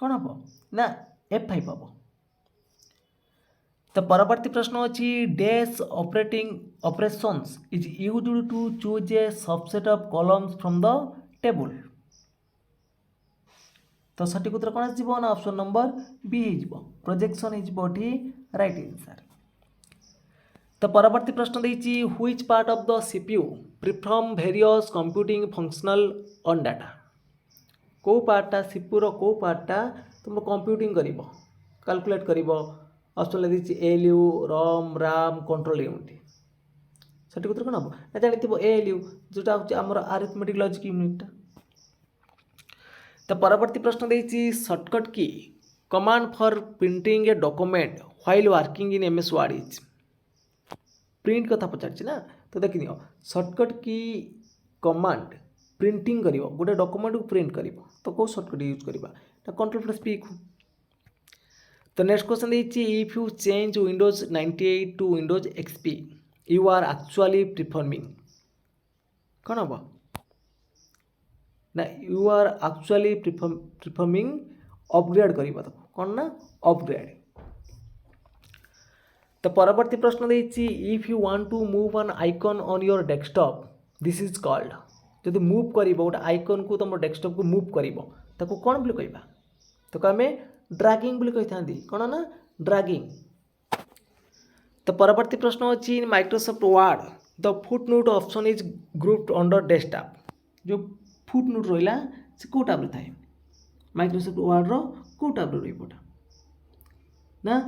कौन हम ना F5 हम। तो परवर्ती प्रश्न अच्छी dash operating operations is used to choose a subset of columns from the table. तो सठिक उत्तर कौन आसो ना ऑप्शन नंबर बी हो प्रोजेक्शन हो राइट आंसर। तो परवर्ती प्रश्न देखिए which part of the CPU perform various computing functional on data को पार्टा CPU रो को पार्टा तुम कंप्यूटिंग करिवो कैलकुलेट करिवो ऑप्शन लगी ALU ROM RAM control unit सठिक उत्तर कौन हम ना जानी ALU जोटा हूँ आमर अरिथमेटिक लॉजिक यूनिट। तो परवर्ती प्रश्न देखिए शॉर्टकट की command for printing a document while working in MS word is print कथा पचार ना तो देख नि शॉर्टकट की कमांड प्रिंटिंग कर गोटे डॉक्यूमेंट को प्रिंट कर तो कौ शॉर्टकट यूज करवा Ctrl+P को। तो नेक्स्ट क्वेश्चन देखिए if you change Windows 98 to Windows XP you are actually performing कौन हम ना you are actually performing upgrade करवा तो कौन ना अपग्रेड। तो परवर्ती प्रश्न देखिए if you want to move an icon on your desktop this is called जब मूव कर गोटे आइकन को तुम डेस्कटॉप को मूव कर कौन बोली कहबा तो आम ड्रैगिंग बोली कही था कौन ना ड्रैगिंग। तो परवर्ती प्रश्न अच्छी in Microsoft Word the footnote option is grouped under desktop जो फुटनोट रहा से कौ टैब थाए माइक्रोसॉफ्ट वर्ड रो कौ टैब रहा ना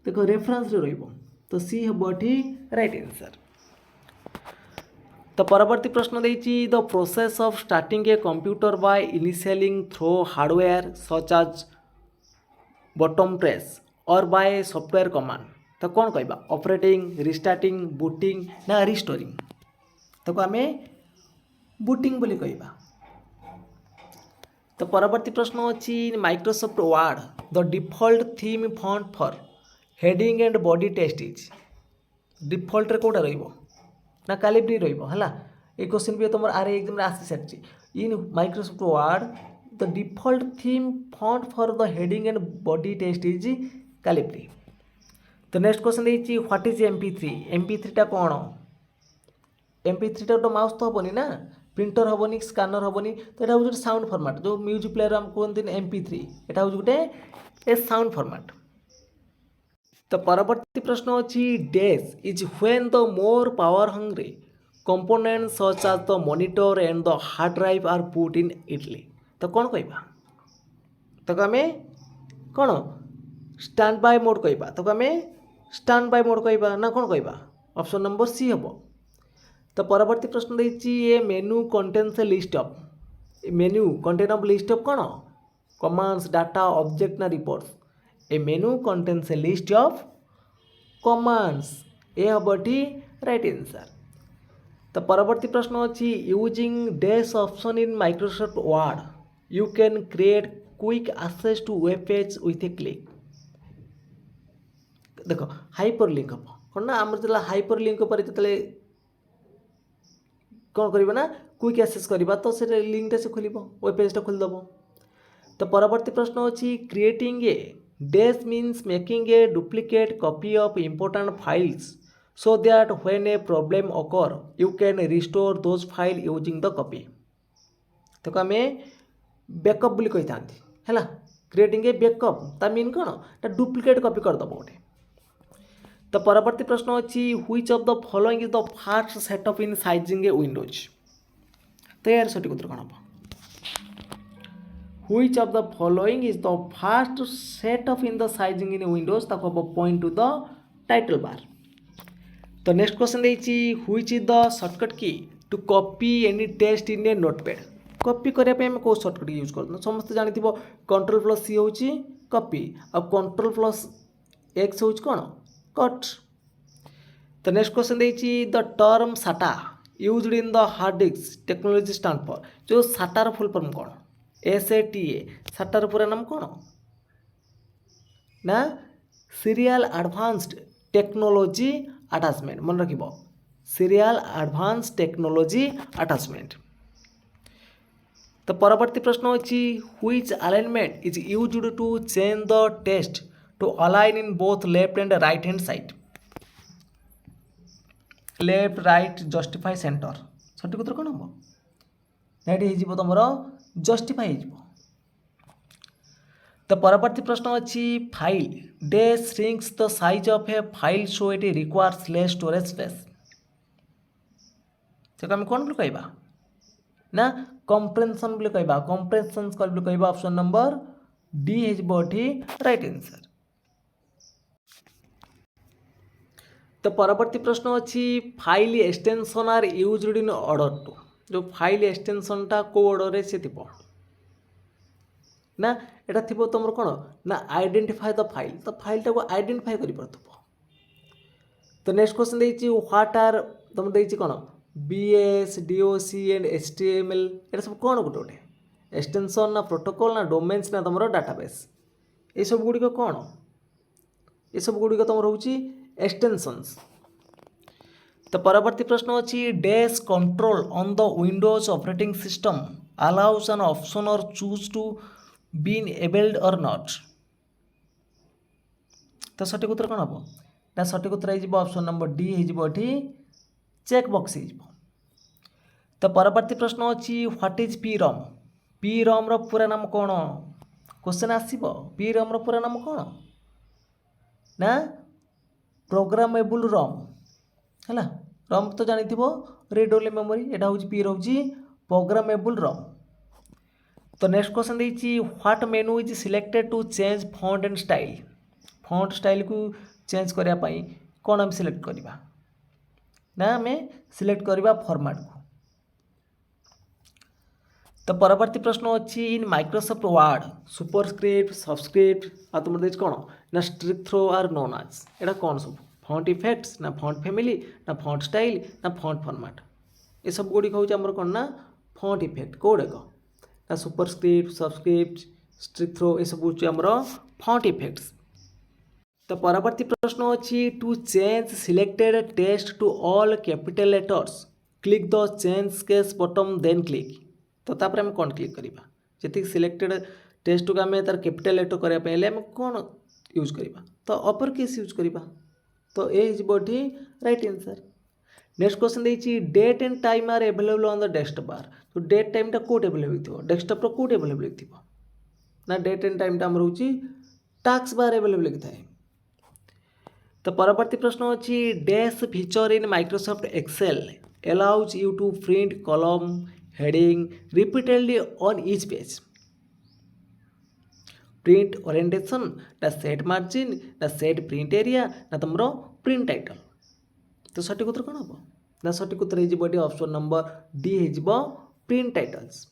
देख रेफरेंस रो तो सी हम ये राइट आंसर। तो परवर्ती प्रश्न देती the process of starting a computer by initialing through hardware such as button press or by software command तो कौन कहबा ऑपरेटिंग रिस्टार्टिंग बूटिंग ना रिस्टोरिंग तो आम बूटिंग बोली कहबा। तो परवर्ती प्रश्न अच्छी Microsoft Word the default theme font for heading and body text is default रे कोटा रहिबो ना कैलिब्री रहिबो हला ए क्वेश्चन भी तुम आर एग्जाम रे आसी सारची in Microsoft Word the default theme font for the heading and body text is Calibri. तो नेक्स्ट क्वेश्चन देछि व्हाट इज MP3 MP3 टा कोन MP3 टा तो माउस तो हबनी ना प्रिंटर हबनी स्कैनर हबनी तो एटा होजे साउंड फॉर्मेट जो म्यूजिक प्लेयर हम कोन दिन MP3 एटा होजे गुटे ए साउंड फॉर्मेट। तो परवर्ती प्रश्न अच्छी dash is when the more power hungry components such as the monitor and the hard drive are put in idle तो कौन कहबा तो आम कौन स्टैंड बाय मोड कहबा तो आम स्टैंड बाय मोड कहबा ना कौन कहबा ऑप्शन नंबर सी हम। तो परवर्ती प्रश्न देछि a menu contents a list of menu content of list of कौन कमांड्स डाटा ऑब्जेक्ट ना reports a menu contents a list of commands ए हबटी राइट आंसर। तो परवर्ती प्रश्न अच्छी using dash option in Microsoft Word you can create quick access to web page with a click देख हाइपर लिंक हम कौन ना आम जो हाइपर लिंक पर जो कौन करवा ना क्विक एक्सेस करवा तो से लिंकटा से खोल वेब पेजटा खोलीदेव। तो परवर्ती प्रश्न अच्छी creating a dash means making a duplicate copy of important files so that when a problem occur you can restore those file using the copy तो आम बैकअप बोली कही था है क्रिएटिंग ए बैकअप ता मीन कौन ता डुप्लिकेट कॉपी करदेव गोटे। तो परवर्ती प्रश्न अच्छी which of the following is the fast setup in sizing a windows तो यार सठिक उत्तर कौन हम which of the following is the fast setup in the sizing in windows ताको हम point to the title bar. तो नेक्स्ट क्वेश्चन देछि which is the shortcut key to copy any text in a notepad copy करने आम कौ शॉर्टकट यूज कर समस्त जानी Ctrl+C हूँ कॉपी आ Ctrl+X हूँ कौन कट। तो नेक्स्ट क्वेश्चन देछि द टर्म साटा used in the hard disk technology stand for जो साटार फुल फॉर्म कौन SATA साटार पूरा नाम कौन ना सीरियल एडवांस्ड टेक्नोलॉजी अटैचमेंट मन रख सीरियल एडवांस टेक्नोलॉजी अटैचमेंट। तो परवर्ती प्रश्न अच्छी which alignment is used to change the text to align in both left and right hand side left right justify center सठिक उत्तर कौन हम ये तुम जस्टिफाई हो। तो परवर्ती प्रश्न अच्छी file dash shrinks the size of A file so it requires less storage space तो आम कौन बोली कहबा ना कंप्रेंशन बोली कहबा कंप्रेंशन बोली कहबा ऑप्शन नंबर डी होठी राइट आंसर। तो परवर्ती प्रश्न अच्छी file extension are used in order to जो फाइल एक्सटेंशन टा को ऑर्डर से थी ना एटा थी तुम कौन ना आइडेंटिफाई द फाइल तो फाइल टाक आइडेंटिफाई कर पार। तो नेक्स्ट क्वेश्चन देछि व्हाट आर तुम देछि कौन BS DOC एंड HTML एटा सब कौन गोटे गोटे एक्सटेंशन ना प्रोटोकॉल ना डोमेन्स ना तुम डाटाबेस ये सब गुड़िक कौन ये सब गुड़िक तुम रोचे एक्सटेंशंस। तो परवर्ती प्रश्न अच्छी dash control on the Windows operating system allows an option और चूज टू बीन एबल्ड और नॉट तो सठिक उत्तर कौन हम ना सठिक उत्तर हो ऑप्शन नंबर डी हो चेक बॉक्स हो। तो परवर्ती प्रश्न अच्छी व्हाट इज पी रम रो पूरा नाम कौन क्वेश्चन आसो पी रम रो पूरा नाम कौन ना प्रोग्रामेबल रम है रम तो जानी रीड ओनली मेमोरी एटा हूँ पी रोचे प्रोग्रामेबल रम। तो नेक्स्ट क्वेश्चन देखिए what menu is selected to change font and style. Font style को चेंज करने कौन आम सिलेक्ट करवा ना आम सिलेक्ट करवा फॉर्मेट को। तो परवर्ती प्रश्न अच्छी in Microsoft Word superscript subscript आ तुम देखिए कौन ना streak throw are known as एटा कौन सब फॉन्ट इफेक्ट्स ना फॉन्ट फैमिली ना फॉन्ट स्टाइल ना फॉन्ट फॉर्मेट ये सब गुड़िक हूँ आमर कौन ना फॉन्ट इफेक्ट कौड़ेक ना सुपरस्क्रिप्ट सबस्क्रिप्ट स्ट्रिक थ्रो ये सब हूँ आमर फॉन्ट इफेक्ट्स। तो परवर्ती प्रश्न अच्छी to change selected text to all capital letters click the change case button then click. तो तापर आम कौन क्लिक करवा जी सिलेक्टेड टेक्स्ट को आम तार कैपिटल लेटर करने कौन यूज करवा तो अपर केस यूज करवा तो ये राइट आंसर। नेक्स्ट क्वेश्चन देखिए date and time are available on the desktop bar. तो डेट टाइमटा कौट अवेलेबल थी डेस्कटॉप कौट अवेलेबल थी ना डेट एंड टाइमटा आम रोचे टास्क बार अवेलेबल लिखी थाए। तो परवर्ती प्रश्न अच्छी dash feature in Microsoft Excel allows you to print column heading repeatedly on each page. Print orientation ना सेट मार्जिन ना सेट प्रिंट एरिया ना तुम प्रिंट टाइटल। तो सठिक उत्तर कौन हम ना सठिक उत्तर हो ऑप्शन नंबर डी हो प्रिंट टाइटल्स।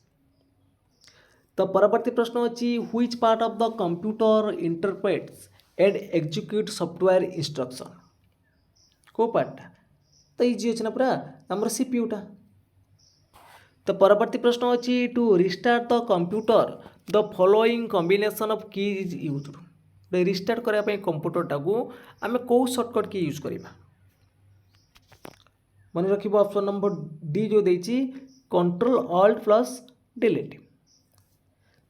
तो परवर्ती प्रश्न अच्छी which part of the computer interprets and execute software instruction को पार्टा तो इजी अच्छे ना पूरा आमर सीपीयूटा। तो परवर्ती प्रश्न अच्छी to restart the computer the following combination of key is use. Restart करने कंप्यूटरटा को आम कौ सर्टकट की यूज करवा मन रख ऑप्शन नंबर डी जो देती कंट्रोल ऑल्ट प्लस डिलीट।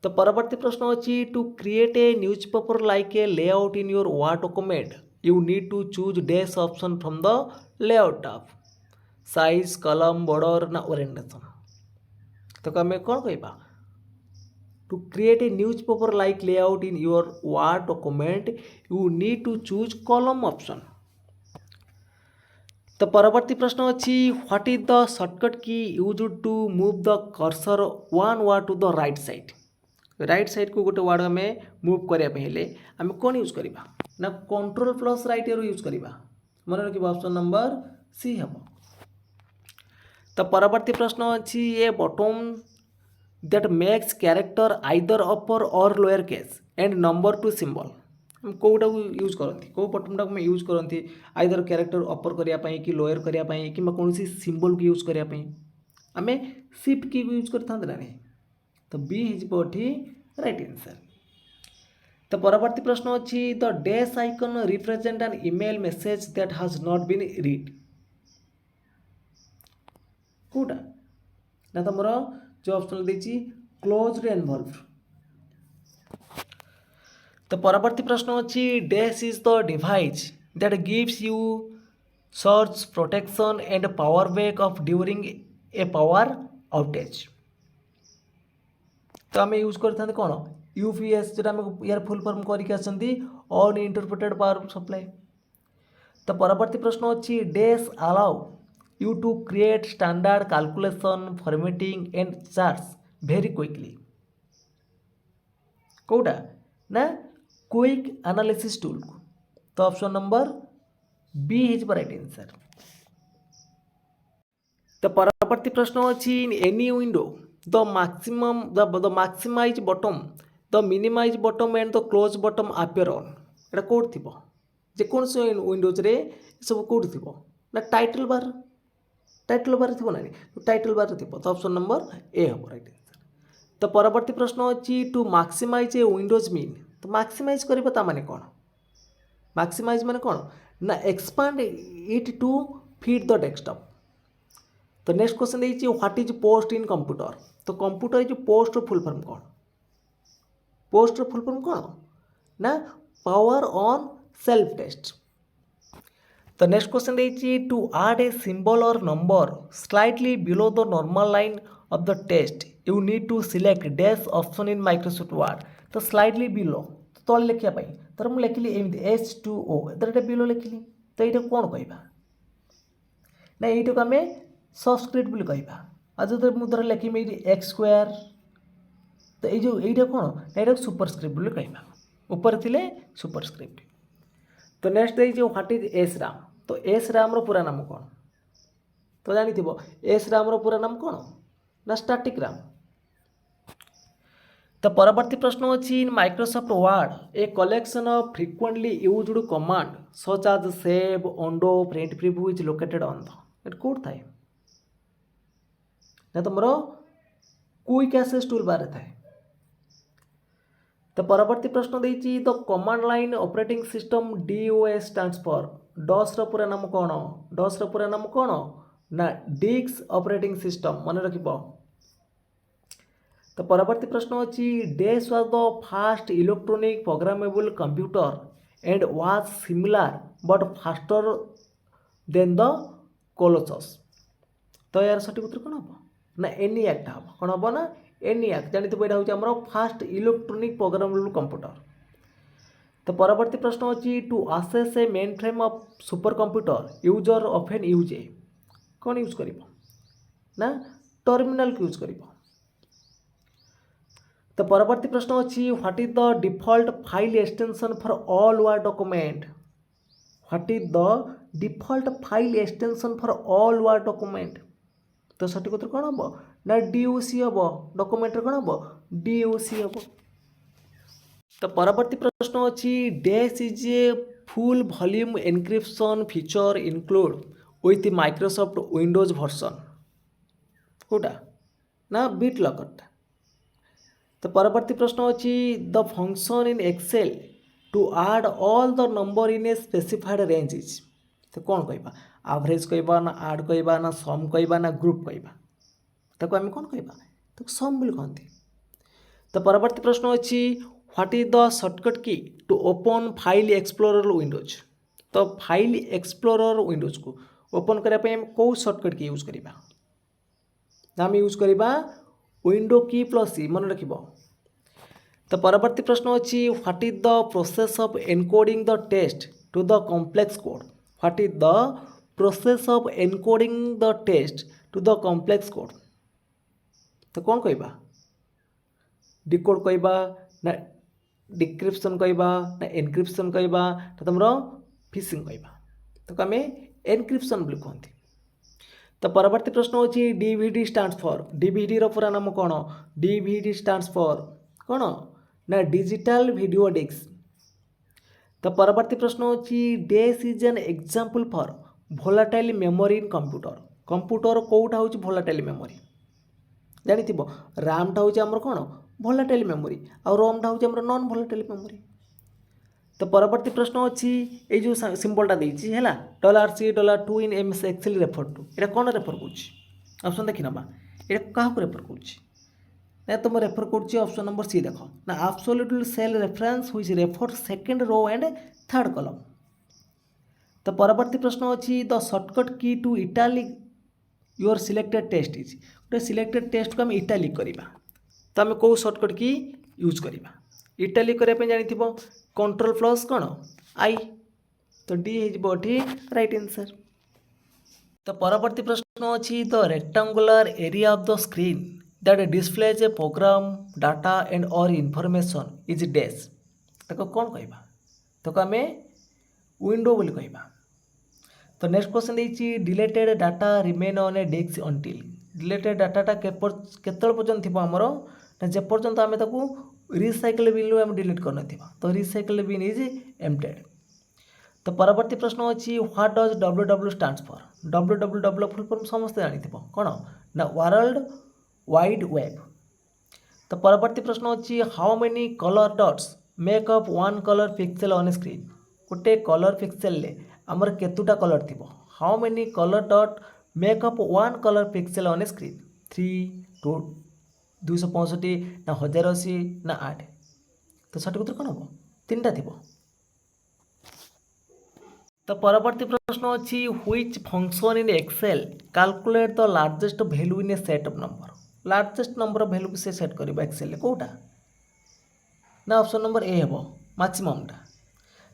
तो परवर्ती प्रश्न अच्छी to create a newspaper like a layout in your word document you need to choose dash option from the layout tab size column border ना ओरिएंटेशन। तो आम कौन कहवा to create a newspaper like layout in your word document you need to choose column option. तो परवर्ती प्रश्न अच्छी what is the shortcut key use to move the cursor one word to the right side को गोटे वर्ड आम मूव करने आम कौन यूज करवा ना control plus right arrow use करवा मन रख ऑप्शन नंबर सी हम। तो परवर्ती प्रश्न अच्छी a button that makes character either upper or lower case and number to symbol कौटा यूज करती कौ बटनटा को यूज करती आइदर कैरेक्टर अपर करने कि लोअर करने कि कौन सिंबल को यूज करने आम शिफ्ट की यूज करता ना नहीं तो बी होठी राइट आंसर। तो परवर्ती प्रश्न अच्छी the dash icon represent an email message that has not been read कौटा ना तुम जो ऑप्शन देती क्लोज्ड एनवल्व। तो परवर्ती प्रश्न अच्छी dash is the device that gives you surge protection and power backup during a power outage. तो आम यूज करते कौन यूपीएस जो आम यार फुल फॉर्म करके ऑन इंटरप्रेटेड पावर सप्लाई। तो परवर्ती प्रश्न अच्छी dash allow you to create standard calculation formatting and charts very quickly कौटा ना क्विक एनालिसिस टूल को। तो option number B is right answer. तो परवर्ती प्रश्न अच्छी इन any window the maximize button the minimize button and the close button appear on एटा कौट थी जेकोसी विंडोज रे सब कौट थी ना टाइटल बार थी ना टाइटल बार थी। तो ऑप्शन नंबर ए हम राइट आंसर। तो परवर्ती प्रश्न अच्छी to maximize a windows mean तो मैक्सिमाइज करता माने कौन मैक्सिमाइज माने कौन ना expand it to fit the desktop. तो नेक्स्ट क्वेश्चन देखिए what is POST in computer. तो computer is POST full form कौन पोस्ट फुल फॉर्म कौन ना पावर ऑन सेल्फ टेस्ट। तो नेक्स्ट क्वेश्चन देखिए to add a symbol or number slightly below the normal line of the test you need to select dash option in Microsoft word. तो स्लाइटली बिलो तो तले लिखापी तर मुझे लिखिली एमती H2O ये बिलो लिखिली तो ये कौन कहवा ना यू आम सबस्क्रिप्ट बोली कहवा आज जो मुझे लिखी x² तो ये जो এইটা कौन ये सुपरस्क्रिप्ट बोली कहवा ऊपर थिले सुपरस्क्रिप्ट। तो नेक्स्ट देखिए व्हाट इज एस राम। तो एस राम रो पूरा नाम कौन तो जानी थी एस राम रो पूरा नाम कौन ना स्टैटिक राम। तो परवर्ती प्रश्न अच्छी in Microsoft Word a collection of frequently used command such as save undo print preview is located on the code थाए ना तुमरो क्विक एक्सेस टूल बार थाए। तो परवर्ती प्रश्न देछि the command line operating system DOS stands for DOS रो पूरा नाम कौन डॉस रो पूरा नाम कौन ना डिक्स ऑपरेटिंग सिस्टम मन रखिबो। तो परवर्ती प्रश्न अच्छी dash was the fast electronic programmable computer and was similar but faster than the Colossus. तो यार सठिक उत्तर कौन हम ना एनियाक हम कौन हम ना एनियाक जानी तो यहाँ हूँ आम फास्ट इलेक्ट्रॉनिक प्रोग्रामेबल कंप्यूटर। तो परवर्ती प्रश्न अच्छी to access a mainframe of supercomputer user often use a कौन यूज कर ना टर्मिनल यूज कर। तो परवर्ती प्रश्न अच्छी what is the default file extension for all word document what is the default file extension for all word document. तो सठिक उत्तर कौन हम ना DOC हम डॉक्यूमेंट कौन हम DOC हम। तो परवर्ती प्रश्न अच्छी dash is a full volume encryption feature include with Microsoft Windows version कोटा ना बिट लॉकर। तो परवर्ती प्रश्न अच्छी the function in Excel to add all the number in a specified range is. तो कौन कहवा एवरेज कहवा ना ऐड कहवा ना सम कहवा ना ग्रुप कहवा ताको आम कौन कहवा तो सम बोली कहते। तो परवर्ती प्रश्न अच्छी what is the shortcut key to open file explorer Windows. तो फाइल एक्सप्लोरर विंडोज को ओपन करने कौ शॉर्टकट की यूज करवा आम यूज करवा विंडो की प्लस सी मन रखिबो। तो परवर्ती प्रश्न अच्छी what is the process of encoding the test to the complex code what is the process of encoding the test to the complex code. तो कौन कहवा डिकोड कहवा ना डिक्रिप्शन कहवा ना एनक्रिप्शन कहवा ना तुम फिशिंग कहवा तो आम एनक्रिप्शन बोली कहते। तो परवर्ती प्रश्न अच्छी DVD स्टैंड्स फॉर DVD रो पूरा नाम कौन DVD स्टैंड्स फॉर कौन ना डिजिटल वीडियो डिस्क। तो परवर्ती प्रश्न अच्छी dash is an example for volatile memory in computer computer कौटा हूँ भोलाटाइल मेमोरी जानी थी रामटा हूँ आमर कौन भोलाटाइल मेमोरी आ रोमटा हूँ आमर नॉन भोलाटाइल मेमोरी। तो परवर्ती प्रश्न अच्छी ये जो सिंबलटा देती है $C $2 in MS Excel refer to ये कौन रेफर कर ऑप्शन देखी ना ये क्या रेफर कर तुम रेफर कर ऑप्शन नंबर सी देख ना absolute cell reference which refer second row and third column. तो परवर्ती प्रश्न अच्छी the shortcut key to italic your selected test is गोटे सिलेक्टेड टेस्ट को आम इटालिक करवा तो आम कौ शॉर्टकट की यूज करवा इटालिक करने जानी कंट्रोल प्लस कौन आई तो डी हो राइट आंसर। तो परवर्ती प्रश्न अच्छी the rectangular area of the screen that displays a program data and or information is dash ताको कौन कहवा तो आम विंडो बोली कहवा। तो नेक्स्ट क्वेश्चन देछि deleted data remain on a disk until deleted डाटाटा केतल पर्यंत थी आमर ना जे पर्यंत आम ताकू रिसाइकल बिन आम डिलीट करना तो रिसाइकल बिन इज एम्प्टेड। तो परवर्ती प्रश्न अच्छी what does WWW stands for WWW full form समस्त जानी कौन ना वर्ल्ड वाइड वेब। तो परवर्ती प्रश्न अच्छी how many colour dots make up one colour pixel on screen गोटे कलर पिक्सेल ले आमर केतुटा कलर थी how many colour dot make up one colour pixel on screen 3 2 265 ना 1080 ना 8 तो सठिक उत्तर कौन हम 3टा थी। तो परवर्ती प्रश्न अच्छी which function in Excel calculate the largest value in a set of number largest number of value से सेट कर एक्सेल कोटा ना ऑप्शन नंबर ए हम मैक्सिममटा।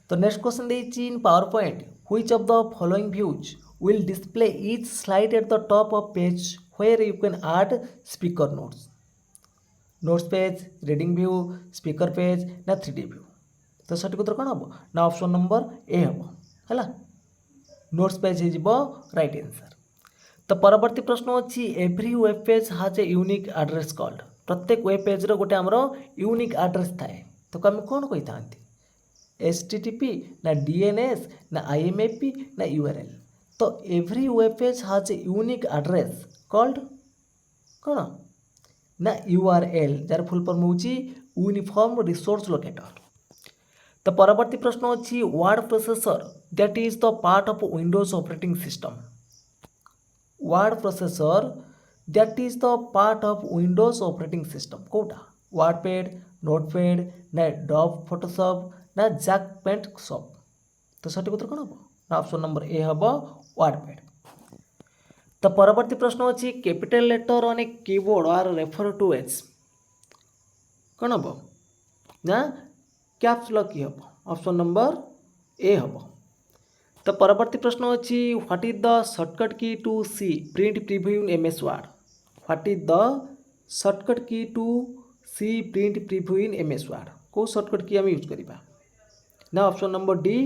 तो नेक्स्ट क्वेश्चन देछि in PowerPoint which of the following views will display each slide at the top of page where you can add speaker notes. Notes page, reading view, speaker page ना 3D व्यू। तो सठिक उत्तर कौन हम ना ऑप्शन नंबर ए हम है नोट्स पेज हो राइट आंसर। तो परवर्ती प्रश्न अच्छी एवरी वेब पेज हाज ए यूनिक एड्रेस कॉल्ड। प्रत्येक वेब पेज रो गोटे आमर यूनिक एड्रेस थाए तो आम कौन कही था HTTP ना DNS ना IMAP ना URL। तो एवरी वेब पेज हाज ए यूनिक एड्रेस कॉल्ड कौन ना URL जार फुल फॉर्म होची यूनिफॉर्म रिसोर्स लोकेटर। तो परवर्ती प्रश्न अच्छी word processor that is the part of Windows operating system. Word processor that is the part of Windows operating system कोटा वर्डपैड, नोटपैड ना डॉब फोटोशॉप ना जैक पेंट शॉप। तो सठिक उत्तर कौन हम ना ऑप्शन नंबर ए हम वर्डपैड। तो परवर्ती प्रश्न अच्छी capital letter on a keyboard are refer to as कौन हम ना कैप्स लॉक की हम ऑप्शन नंबर ए हम। तो परवर्ती प्रश्न अच्छी what is the shortcut key to see print preview in MS Word. What is the shortcut key to see print preview in MS Word को शॉर्टकट की आम यूज करवा ना ऑप्शन नंबर डी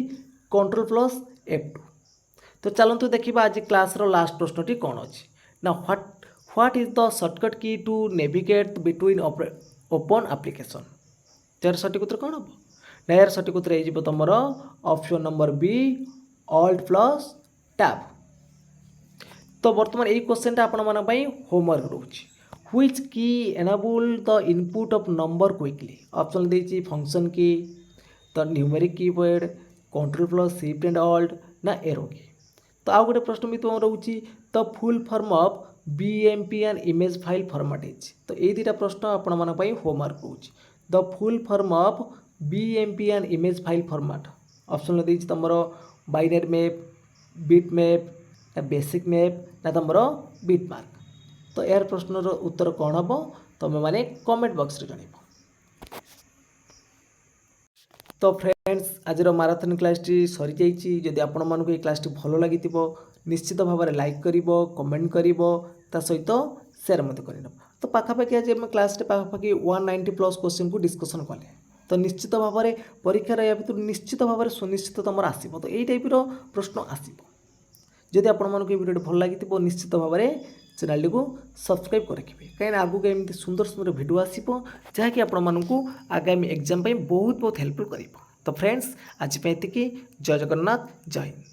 Ctrl+F2। तो चलतु देखा आज क्लास रो लास्ट प्रश्नटी कौन अच्छी ना what is the shortcut key to navigate between open application. यार सठिक उत्तर कौन हम ना यार सठिक उत्तर हो तुम ऑप्शन नंबर बी Alt+Tab। तो बर्तमान यही क्वेश्चन आपण मानी होमवर्क रोचे व्हिच की enable the input of number quickly. Option देती फंक्शन की तो numeric keypad Ctrl+Shift and Alt ना एरो की। तो आउ गोटे प्रश्न भी तुम रोचे the full form of BMP and image file format is. तो ये दुटा प्रश्न आपण मानी होमवर्क रोचे the full form of BMP and image file format. Option देती तुम बाइनरी मैप, बिट मैप ना बेसिक मैप ना तुम बिट मार्क। तो यार प्रश्नर उत्तर कौन हम तुम मैंने कमेंट बॉक्स रे जणाइब। तो फ्रेंड्स आज माराथन क्लास टी सरी जाइए। जदि आपण मानक ये क्लास टी भल लगी निश्चित भाव में लाइक कर कमेंट कर सहित सेयार कर। तो पाखापाखि आज आम क्लास पाखापाखि 190+ क्वेश्चन को डिस्कसन कले। तो निश्चित भाव में परीक्षार या भर निश्चित भाव में सुनिश्चित तुम आसो। तो यही टाइप प्रश्न आसो। जदि आपण मानक भिडियो भल लगी निश्चित भाव में चैनल को सब्सक्राइब कर रखिए कहीं आगू एमती सुंदर सुंदर भिडियो आसो जहाँकि आपण मानक आगामी एग्जाम बहुत बहुत हेल्पफुल कर। तो फ्रेंड्स आज ये जय जगन्नाथ जय हिंद।